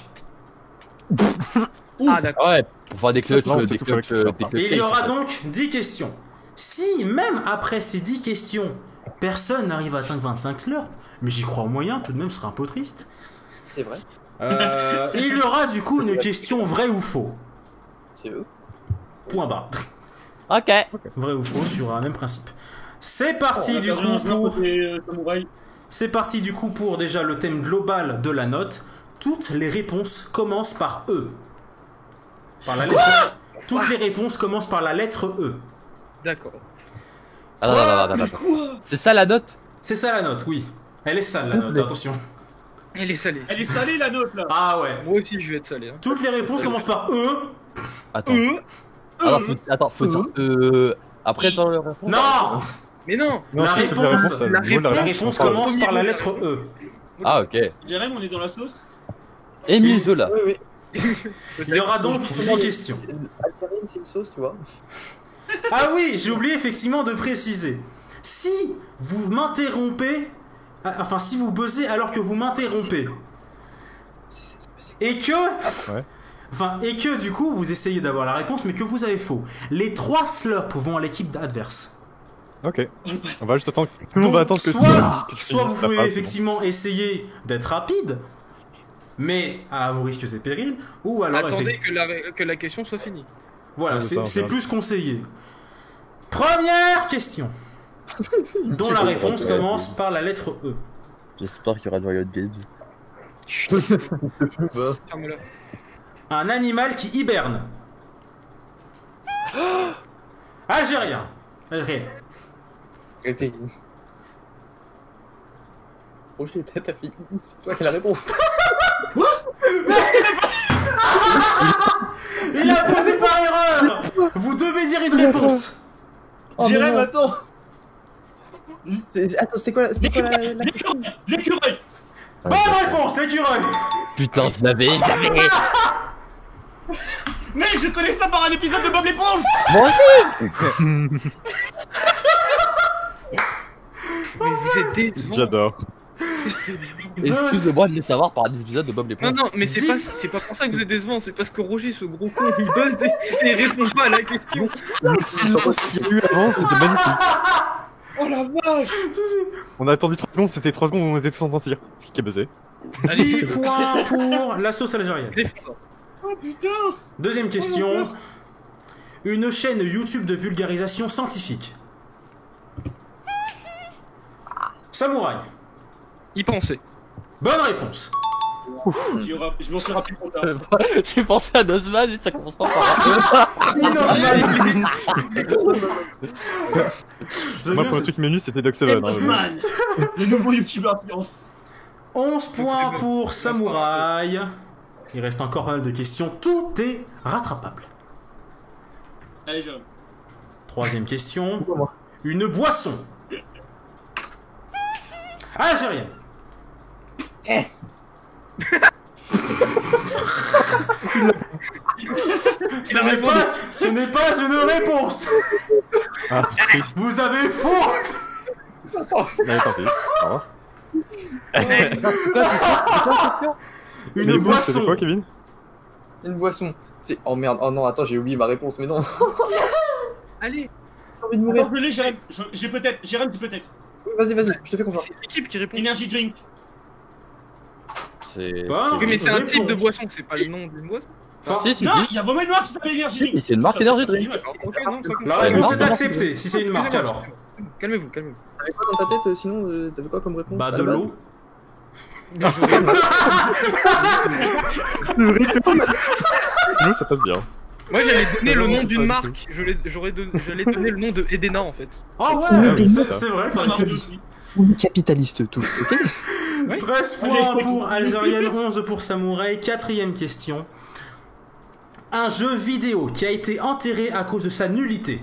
Ah d'accord. Ouais, pour faire des clutches, Non, c'est des tout clutches, avec ça. des clutches. Et il y aura donc 10 questions. Si, même après ces 10 questions, personne n'arrive à atteindre 25 slurps, mais j'y crois au moyen, tout de même, ce serait un peu triste. C'est vrai. Il y aura du coup une question vrai ou faux. C'est eux. Point barre. Ok. Vrai ou faux sur un même principe. C'est parti du coup pour... Samouraï. C'est parti du coup pour déjà le thème global de la note. Toutes les réponses commencent par E. Par la lettre E. Toutes les réponses commencent par la lettre E. D'accord. Attends. C'est ça la note? C'est ça la note, oui. Elle est sale la note, attention. Elle est salée. Elle est salée la note là. Ah ouais. Moi aussi je vais être salé. Hein. Toutes les réponses commencent par E. Attends. Faut dire après dans le réponse. Non. Mais non. Non, La si, toutes les réponse- réponses, la le niveau de La la réponse parle. commence par la lettre E. Ah ok. Jérém, on est dans la sauce. Émile Zola. Oui, oui. Il y aura donc 10 questions. Algérienne, c'est une sauce, tu vois. Ah oui, j'ai oublié effectivement de préciser. Si vous m'interrompez, enfin si vous buzzez alors que vous m'interrompez, et que, Ouais. enfin et que du coup vous essayez d'avoir la réponse mais que vous avez faux, les 3 slurps vont à l'équipe adverse. Ok. On va juste attendre. Tout le monde Donc, va attendre que tu soit vous finisses ta pouvez phrase, effectivement essayer d'être rapide, mais à vos risques et périls, ou alors Attendez que la question soit finie. voilà, Ouais, c'est ça, c'est ça. plus conseillé. Première question, dont la réponse commence par la lettre E. J'espère qu'il y aura du Riot Games. Ferme-la. Un animal qui hiberne. Algérien. Algérien. Arrêtez. Roger, t'as fait I, c'est toi qui as la réponse. Il a posé par erreur. Vous devez dire une réponse. Oh, Jérém, non. attends. Attends, c'était quoi la question? L'écureuil. Bonne réponse, l'écureuil. Putain, je l'avais. Mais je connais ça par un épisode de Bob l'éponge. Moi aussi. Mais vous êtes décevants. J'adore. Excusez-moi de le savoir par un épisode de Bob Non, l'éponge. non, mais c'est pas pour ça que vous êtes décevants, c'est parce que Roger, ce gros con, il buzz et il répond pas à la question. Le silence qu'il y a eu avant, c'était magnifique. Oh la vache. On a attendu 3 secondes, c'était 3 secondes où on était tous en train de se dire. C'est qui a buzzé? 10 points pour la sauce algérienne. Oh putain. Deuxième question. Une chaîne YouTube de vulgarisation scientifique. Samouraï. Il pensait. Bonne réponse. Je m'en suis rappelé trop tard. J'ai pensé à Nozman, mais ça commence pas par là. Inosman. Moi, pour le truc menu, c'était Doc Seven. Man, le nouveau youtubeur influence. 11 points pour Samouraï. Il reste encore pas mal de questions. Tout est rattrapable. Allez, Jérôme. Troisième question. Pourquoi moi? Une boisson. Algérienne. Ce n'est pas une réponse. Ah, triste. Vous avez faute. Allez, tant pis. Au revoir. Une C'était boisson. quoi, Kevin? Une boisson. C'est. Oh merde, oh non, attends, j'ai oublié ma réponse, mais non. Allez, J'ai envie de mourir. Attends, je l'ai, Jérém. J'ai peut-être. Jérém, tu peut-être. Vas-y, je te fais confiance. c'est l'équipe qui répond. Energy drink. C'est. Bah, Oui, mais c'est un réponse. type de boisson, c'est pas le nom d'une boisson. Enfin, Si, si, Non, si. il y a vraiment une marque qui s'appelle Energy drink. C'est une marque énergie Ça, drink. Ok, non, pas la Ouais, réponse non, est acceptée, si c'est une marque alors. Calmez-vous. T'avais quoi dans ta tête sinon t'avais quoi comme réponse Bah, à de la base? l'eau. C'est vrai que. Nous, ça passe bien. Moi j'allais donner le Non, nom c'est d'une pas marque, j'allais donner le nom de Edena en fait. Ah Oui, ouais, oui, c'est ça. c'est vrai, ça Ça aurait marche été aussi. On est capitalistes tous, ok? Ouais. 13 points pour Algérienne, 11 pour Samouraï. Quatrième question. Un jeu vidéo qui a été enterré à cause de sa nullité.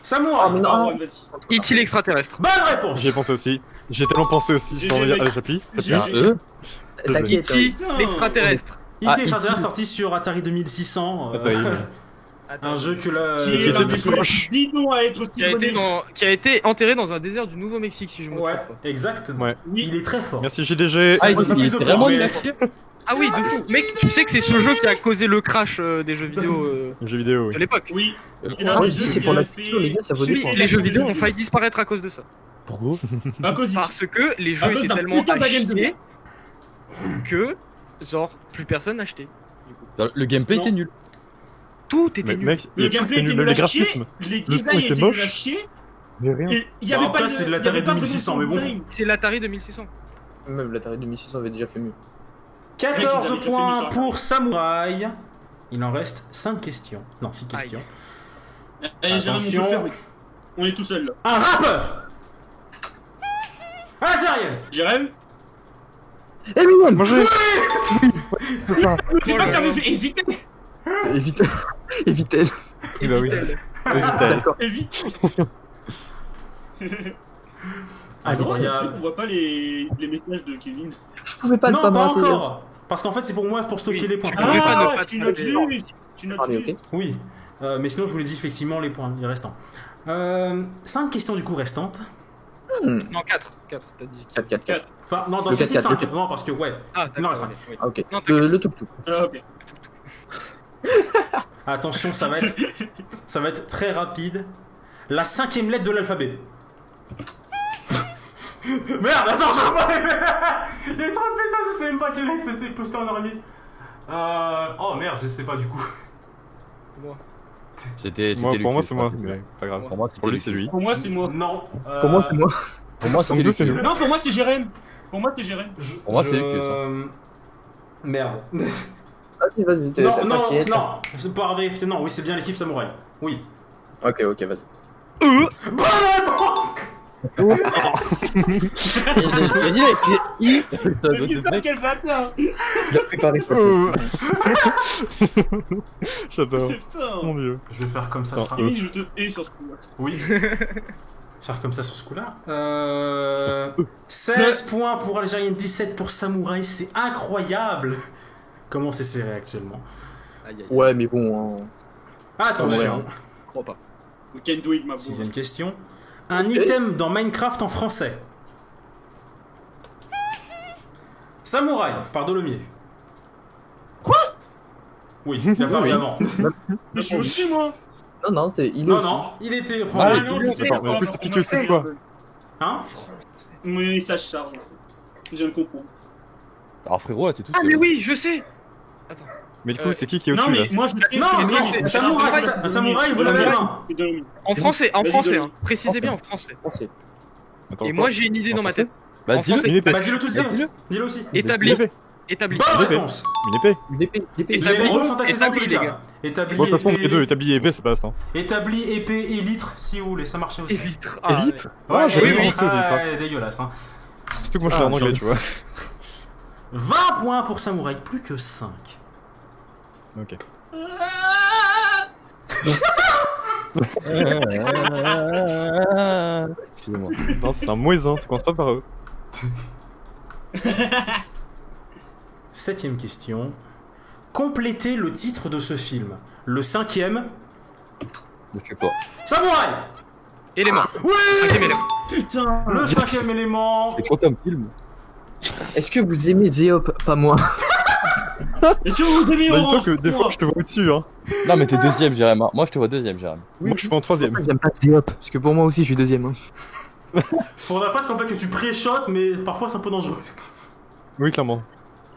Samouraï. Ah, mais non. Ah, ouais, vas-y. E.T. l'extraterrestre. Bonne réponse. J'y ai pensé aussi. J'ai tellement pensé aussi. Je vais envoyer. Allez, j'appuie. J'ai- Un E. T'inquiète. E.T. Putain. l'extraterrestre. Ici, Ah, Extraterrestre ici. sorti sur Atari 2600. Ah, bah, oui. Un jeu que la. Qui est était l'un du des trash. jeux bidons à être Qui a été enterré dans un désert du Nouveau-Mexique si je me Ouais, trompe pas. exactement. Ouais. Il est très fort. Merci GDG. Ah, il pas plus est de vraiment points, nul mais- à chier. Ah oui, de fou. Mec, tu sais que c'est ce jeu qui a causé le crash des jeux vidéo Jeux vidéo, de oui. l'époque. Oui. Moi je dis c'est pour la culture, les gars, ça vaut des Oui, points. les jeux vidéo ont failli disparaître à cause de ça. Pourquoi? À cause Parce que les À jeux cause étaient d'un tellement putain à de game de chier que, genre, plus personne achetait. Le gameplay Non. était nul. Tout était Mais nul. mec, Le gameplay était les nul à chier, graphismes. les Le son designs était étaient nuls à moche. chier, Mais rien. et il y Bon, avait après, pas c'est de il y l'Atari avait pas 2600, mais bon. design. C'est l'Atari 2600. Même l'Atari 2600 avait déjà fait mieux. 14 Mec, ils avaient points fait pour Samouraï. Il en reste 5 questions. Non, 6 questions. Allez, Jérôme, on peut Attention. le faire, mec. On est tout seul là. Un rappeur. Algérienne. Jérém, Eminem. Moi, j'ai. c'est pas que t'avais fait hésiter. Évite. Évitez. Oui, bah oui. Vitel. Vitel. D'accord. Évite. Incroyable. On voit pas les messages de Kevin. Je pouvais pas ne Non, pas pas m'arrêter. encore. Parce qu'en fait, c'est pour moi pour stocker Oui. les points. Tu pouvais pas ne pas Tu te notes lever. juste. Tu notes Allez, juste. ok. Oui. Mais sinon, je vous les dis effectivement les points, les restants. 5 questions du coup restantes. Non, 4. 4, t'as dit. 4-4-4. Enfin, non, dans Le ceci 4-4, 5. le Non, parce que ouais. Ah, Non, d'accord. ça. ok, oui. Ah, ok. Non, t'inquiète. Le tuk-tuk. Ah, ok. Attention, ça va être très rapide. La 5ème lettre de l'alphabet. Merde, attends, je vois pas. Il y a trop de messages, je sais même pas quelle lettre c'était posté en ordi. Oh merde, je sais pas du coup. C'était Pour moi, Lucas, c'est moi. pas Mais pas grave. Pour moi, Pour lui, c'est lui. Pour moi, c'est moi. Non. Pour moi, c'est moi. Pour moi, Comme nous, c'est Lucas. nous. Non, pour moi, c'est Jérém. Pour moi, c'est Jérém. Pour moi, c'est Lucas, Merde. Vas-y, vas-y. Non, non, t'inquiète. non. C'est pas vérifier. Non, oui, c'est bien l'équipe samouraï. Oui. Ok, ok, vas-y. Bonne réponse. Il a dit I. Mais putain, quel bâtard. Il a préparé ça. J'adore. Putain. Mon dieu. Je vais faire comme ça. Attends, ce sera- Kevin, je te hais sur ce coup-là. Oui. Faire comme ça sur ce coup-là. 16 points pour Algérien, 17 pour Samouraï, c'est incroyable. Comment c'est serré actuellement? Aïe, aïe, Ouais, mais bon. Attention. Ouais, hein. je crois pas. We can do it, ma bro. 6ème question. Un Ok. item dans Minecraft en français. Samouraï, par Dolomier. Quoi? Oui, il a paru Oui. avant. Mais je suis aussi, moi. Non, non, il est Non, aussi. non, il était Ah, premier. non, je sais Attends, mais pas. en plus, tu sais quoi? Hein? Mais ça charge. Je le comprends. Alors frérot, t'es tout Ah, seul. mais oui, je sais. Mais du coup, c'est qui est Non, au-dessus mais là? moi, je sais. Non, que non, c'est- c'est un samouraï, vous l'avez la main. C'est Dolomier. En français, Vas-y, hein. Dolo. Précisez bien en français. Français. Attends, Et quoi? moi, j'ai une idée En dans ma français tête. Bah, En dis-le. français. Bah dis-le tout de suite. Dis-le. Dis-le aussi. Établi. Établi. Bonne épée. réponse. Une épée. Une épée. Les Établi. réponses sont accessibles dans tous les Établi, les cas. gars. Établi, Bon, de toute façon, les épée, deux, établi et épée, ça passe. Hein. établi, épée et litre, si vous voulez, ça marchait aussi. Élite. Élite. Ouais, Ah, j'avais élite, pensé aux élites, hein. dégueulasse. Hein. Surtout que moi je suis en anglais, tu vois. 20 points pour Samouraï, plus que 5. Ok. Excusez-moi. Non, c'est un moisin, ça commence pas par eux. 7ème question. Complétez le titre de ce film. Le 5ème. Je sais pas. Samouraï. Élément. Oui. 5ème élément. Putain. Le 5ème élément. C'est quoi comme film? Est-ce que vous aimez Zéop? Pas moi. Est-ce que vous aimez Bah, dis-toi Orange que des fois je te vois au-dessus, hein. Non, mais t'es deuxième, Jérém. Moi, je te vois deuxième, Jérém. Moi je suis en troisième. J'aime pas Zéop, parce que pour moi aussi je suis deuxième. Hein. Faudra presque en fait que tu pré-shots, mais parfois c'est un peu dangereux. Oui, clairement.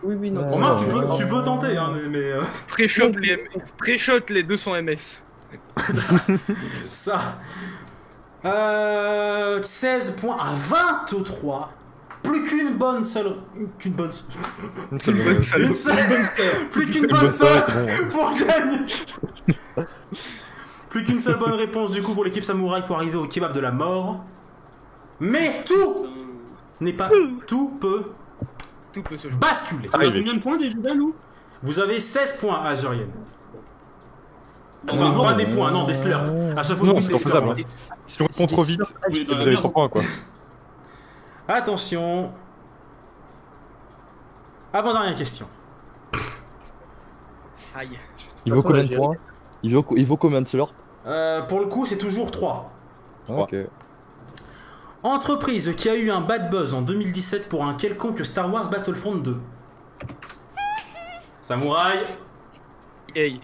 Oui, oui, non. Remarque, tu peux tenter, hein, mais Pré-shot les 200 ms. ça. 16 points à 23. Plus qu'une bonne seule. Qu'une bonne. Une seule Une seule. Plus qu'une bonne bonne seule soirée, c'est bon, hein. pour gagner. Plus qu'une seule bonne réponse du coup pour l'équipe Samouraï pour arriver au kebab de la mort. Mais tout n'est pas. Tout peut Tout peut se jouer. basculer. On a combien de points déjà, nous? Vous avez 16 points algérienne. Enfin, pas des points, non, des slurs. À chaque fois, Non, vous c'est des slurs. confortable. Si on répond trop vite, Oui, vous avez 3 points quoi. Attention. Avant-dernière question. Aïe. Il vaut combien de points? Il vaut combien de slurp? Pour le coup, c'est toujours 3. Ok. Entreprise qui a eu un bad buzz en 2017 pour un quelconque Star Wars Battlefront 2. Samouraï. Hey.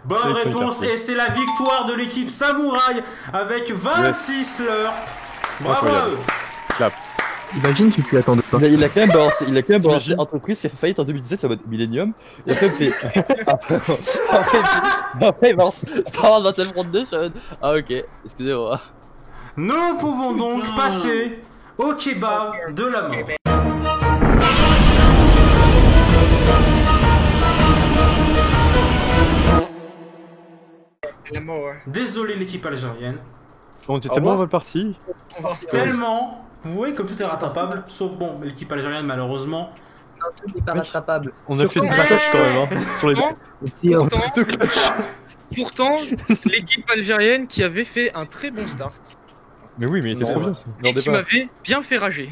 Bonne C'est réponse très et c'est la victoire de l'équipe Samouraï avec 26 slurs. Bravo à eux. Clap. Imagine si tu attendais pas. Il a quand même balancé T'imagines entreprise qui a fait faillite en 2017, ça va être Millennium. Et après, il fait. Après, il balance Star Wars Battlefront 2, je suis en mode, ah ok, excusez-moi. Nous pouvons donc passer au kebab de la mort. La mort, ouais. Désolé l'équipe algérienne. On était tellement mal parti. On va Tellement, vous voyez comme tout est rattrapable, sauf bon, l'équipe algérienne malheureusement. Tout n'est pas rattrapable. On a fait Surtout- du passage quand même, hein. Sur les Pourtant, l'équipe algérienne qui avait fait un très bon start Mais oui, mais il était Non. trop bien ça. et Leur qui débat. m'avait bien fait rager.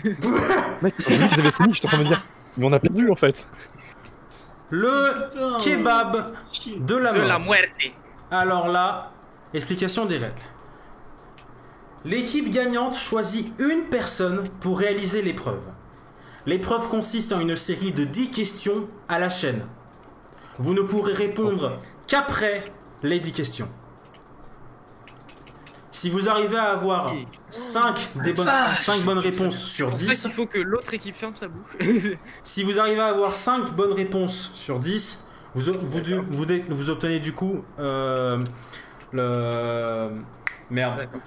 Mec, quand j'ai vu qu'ils avaient Sony, j'étais en train de me dire. Mais on a perdu en fait. Le Putain. kebab de la De mort. la muerte. Alors là, explication des règles. L'équipe gagnante choisit une personne pour réaliser l'épreuve. L'épreuve consiste en une série de 10 questions à la chaîne. Vous ne pourrez répondre qu'après les 10 questions. Si vous arrivez à avoir Ok. 5 bonnes réponses sur C'est pour ça 10, qu'il faut que l'autre équipe ferme sa bouche. si vous arrivez à avoir 5 bonnes réponses sur 10, vous obtenez du coup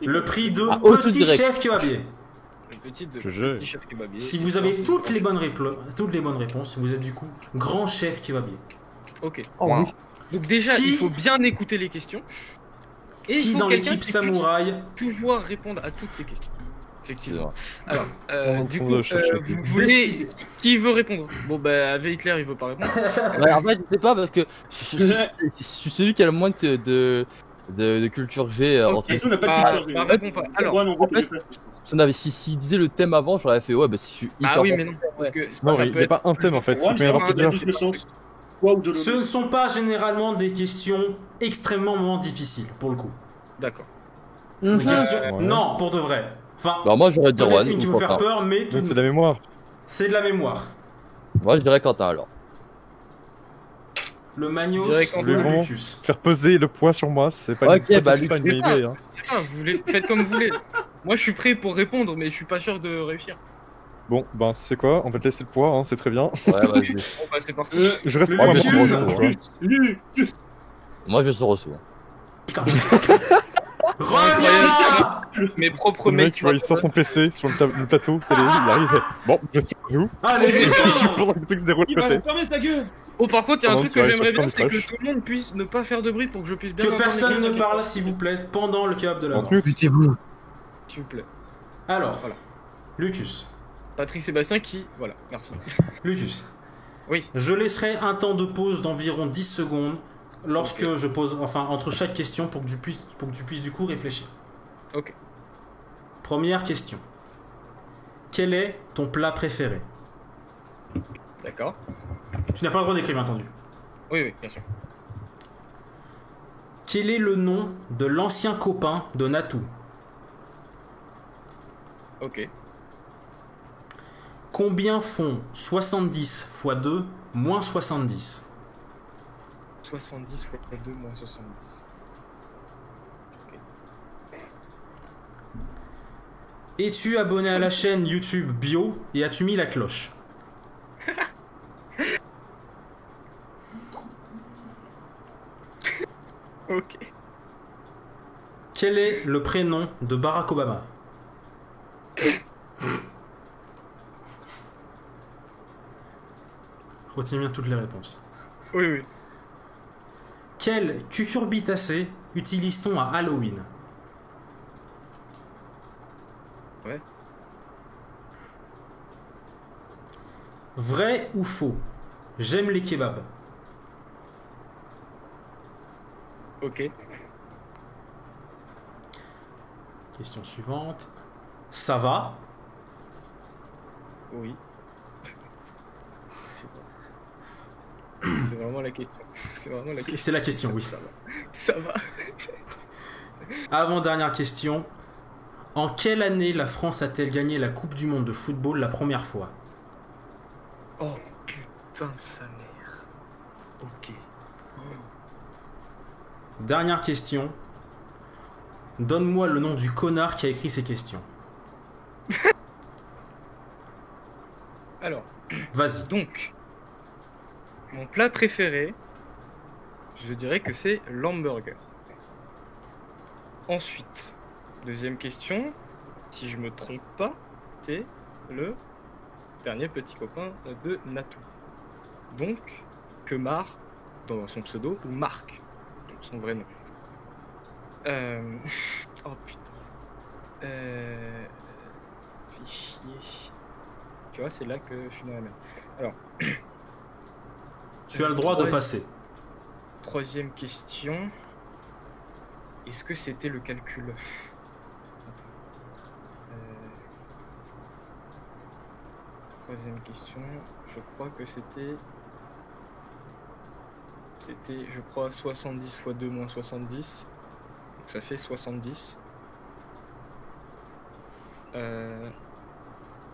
le prix de Ah, au-dessus petit direct. chef kebabier. Le petit Je- petit chef kebabier. Si vous avez toutes les bonnes réponses, vous êtes du coup grand chef kebabier. Ok. Oh oui. Donc déjà, Qui- il faut bien écouter les questions. Et il Qui faut dans quelqu'un l'équipe qui samouraï puisse pouvoir répondre à toutes les questions. Effectivement. Alors, On du va coup, chercher. vous voulez... Qui veut répondre? Bon, bah, avec Hitler, il veut pas répondre. Ouais, en fait, je sais pas parce que je suis celui qui a le moins de culture G Ok. entre. Est-ce qu'on n'a pas Bah, de culture bah, G? réponds pas. Alors, Ouais, non, on en fait, s'il disait le thème avant, j'aurais fait ouais, bah si je suis hyper. ah oui, bon. mais non, parce que Non, ça il peut n'y a être... pas un thème en fait. C'est Ouais, qu'il peut y en avoir on a plusieurs. plus de chance. Quoi ou de Ce ne sont pas généralement des questions extrêmement difficiles pour le coup. D'accord. Des questions- Ouais. Non, pour de vrai. Enfin, Bah, moi j'aurais dit peut-être Juan une qui ou vous faire Quentin. peur, mais tout Donc c'est de la mémoire. c'est de la mémoire. Moi je dirais Quentin alors. Le Magnos, Je dirais qu'en le gros, Lutus. Faire peser le poids sur moi, c'est pas Ok, une, bah, c'est pas une Luc, bonne idée. Hein. C'est pas, vous voulez... faites comme vous voulez. Moi, je suis prêt pour répondre, mais je suis pas sûr de réussir. Bon, ben c'est quoi? On va te laisser le poids, hein, c'est très bien. Ouais, vas-y. Bon, bah, c'est parti. Je reste Le pour un Lutus. moment, tu vois. Moi je suis reçu. Putain. Reviens là. mes propres Le mec, mates. tu vois, il sort son PC sur le plateau, télé, il arrive et... Bon, je suis où Allez, Et pendant que le truc se déroule Il de va côté. fermer sa gueule. Oh, par contre, il y a un Pendant truc que que tu j'aimerais vas bien, sur c'est que Crash. tout le monde puisse ne pas faire de bruit pour que je puisse bien que entendre personne les ne critiques. parle, s'il vous plaît, pendant le kebab de la On mort. se mute. Butez-vous. S'il vous plaît. Alors, Voilà. Lucas. Patrick Sébastien qui... Voilà, merci. Lucas. Oui. Je laisserai un temps de pause d'environ 10 secondes lorsque Ok. je pose, enfin, entre chaque question pour que tu puisses du coup réfléchir. Ok. Première question. Quel est ton plat préféré? D'accord. Tu n'as pas le droit d'écrire, bien entendu. Oui, oui, bien sûr. Quel est le nom de l'ancien copain de Natou? Ok. Combien font 70 x 2 moins 70? 70 fois 2 moins 70. Es-tu abonné à la chaîne YouTube Bio et as-tu mis la cloche? Ok. Quel est le prénom de Barack Obama? Retiens bien toutes les réponses. Oui, oui. Quel cucurbitacé utilise-t-on à Halloween? Ouais. Vrai ou faux? J'aime les kebabs. Ok. Question suivante. Ça va? Oui. C'est vraiment la question. C'est vraiment la question. C'est la question, oui. Ça va. Ça va. Avant-dernière question. En quelle année la France a-t-elle gagné la Coupe du Monde de football la première fois? Oh putain de sa mère. Ok. Dernière question. Donne-moi le nom du connard qui a écrit ces questions. Alors, Vas-y. donc, mon plat préféré, je dirais que c'est l'hamburger. Ensuite, deuxième question, si je me trompe pas, c'est le dernier petit copain de Natou. Donc, Kemar, dans son pseudo, ou Marc, son vrai nom. Oh putain. Fichier. Tu vois, c'est là que je suis dans la merde. Alors. Tu as le droit de passer. Troisième question. Est-ce que c'était le calcul? Troisième question. Je crois que c'était. C'était, je crois, 70 fois 2 moins 70. Donc ça fait 70.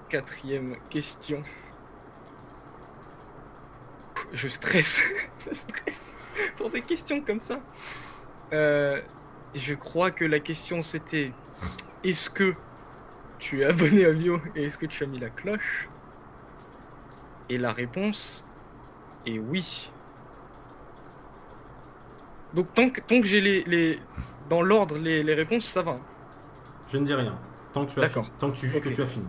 Quatrième question. Je stresse. Je stresse pour des questions comme ça. Je crois que la question c'était: est-ce que tu es abonné à Bio et est-ce que tu as mis la cloche? Et la réponse est oui. Donc tant que j'ai les dans l'ordre les réponses, ça va. Hein. Je ne dis rien. Tant que tu as D'accord. fini. Tant que tu juges que tu as fini.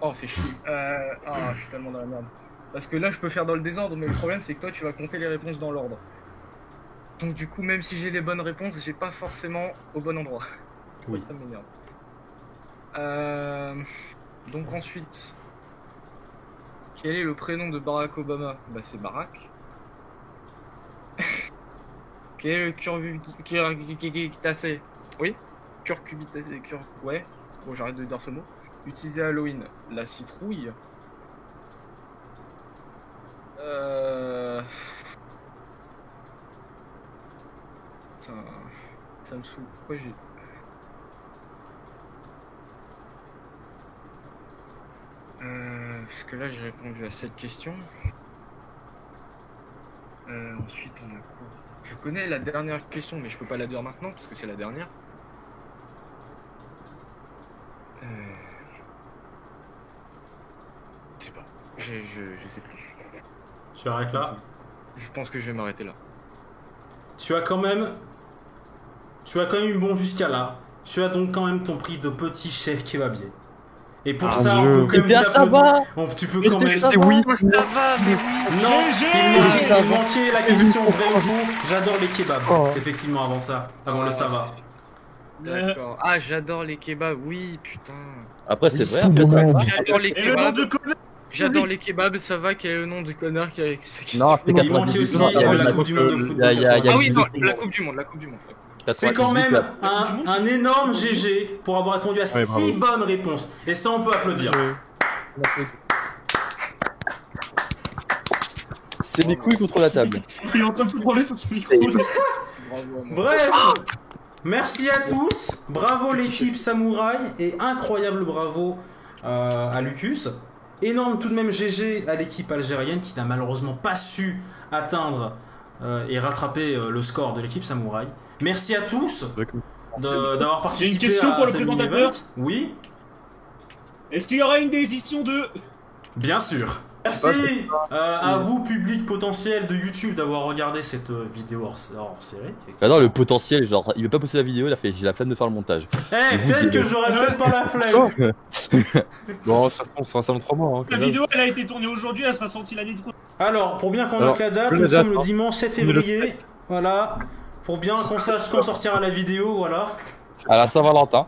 Oh, fais chier. Je suis tellement dans la merde. Parce que là, je peux faire dans le désordre, mais le problème, c'est que toi, tu vas compter les réponses dans l'ordre. Donc, du coup, même si j'ai les bonnes réponses, j'ai pas forcément au bon endroit. Oui. Ça m'énerve. Donc, ensuite, quel est le prénom de Barack Obama? Bah, c'est Barack. Quel est le cucurbitacé? Oui, curcubitacé. Ouais. Bon, j'arrête de dire ce mot. Utilisé à Halloween, la citrouille. Putain, ça me saoule. Pourquoi j'ai... Parce que là j'ai répondu à cette question. Ensuite on a quoi? Je connais la dernière question, mais je peux pas la dire maintenant parce que c'est la dernière. Je sais pas. Je sais plus. Tu arrêtes là. Je pense que je vais m'arrêter là. Tu as quand même eu bon jusqu'à là. tu as donc quand même ton prix de petit chef kebabier. Et pour Ah, ça, Dieu. on peut quand Eh bien, même ça va. tu peux quand même... C'est oui. Ça va, mais Non, il manquait la question vrai ou faux. J'adore les kebabs. Oh. Effectivement, avant ça, avant le ça va. D'accord. Ah, j'adore les kebabs, oui, putain. Après, c'est vrai. C'est en fait, bon. ça. J'adore les Et le nom kebabs. de connard. J'adore les kebabs, ça va, quel est le nom du connard qui a écrit ces questions? Non, c'est Il manquait aussi la Coupe du Monde de football. Il y a- Ah oui, il y non, a- la Coupe du Monde, la Coupe du Monde. C'est quand 98, même là. un énorme GG pour avoir répondu à Ouais, 6 bravo. bonnes réponses. Et ça, on peut applaudir. C'est mes couilles contre la table. Il est en train de se branler sur ce micro. Bravo à moi. Bref, merci à tous. Bravo l'équipe Samouraï et incroyable bravo à Lucus. Énorme tout de même GG à l'équipe algérienne qui n'a malheureusement pas su atteindre et rattraper le score de l'équipe Samouraï. Merci à tous d'avoir participé question à pour le ce présentateur. mini-event. Oui, Est-ce qu'il y aura une décision de. bien sûr. Merci à vous, public potentiel de YouTube, d'avoir regardé cette vidéo hors série. Ah non, le potentiel, genre, il veut pas poster la vidéo, il a fait, j'ai la flemme de faire le montage. Eh, peut-être que j'aurais peut-être pas la flemme. Bon, de toute façon, on sera ça dans 3 mois. Hein, La quand même. vidéo, elle a été tournée aujourd'hui, elle sera sortie l'année prochaine. Alors, pour bien qu'on Alors, note la date, la nous date, sommes le hein. dimanche 7 On est le février. Voilà. Pour bien qu'on sache quand sortira la vidéo, voilà. À la Saint-Valentin.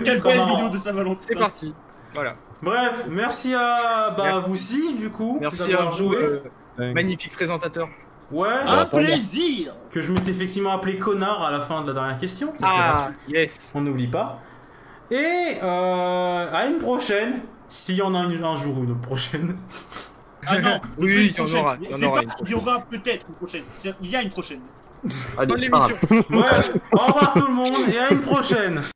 Quelle sera belle marrant. vidéo de Saint-Valentin. C'est parti. Voilà. Bref, merci à vous six, du coup, Merci à d'avoir vous, joué. magnifique présentateur. Ouais, Un plaisir. que je m'étais effectivement appelé connard à la fin de la dernière question. Ça, c'est Ah, vrai. yes. On n'oublie pas. Et à une prochaine, s'il y en a un jour ou une autre prochaine. Ah non, Oui, il y en prochaine. aura, il y en C'est aura pas- une prochaine. Il y aura peut-être une prochaine. Il y a une prochaine. Allez, Dans c'est pas grave. l'émission. Bref, au revoir tout le monde et à une prochaine.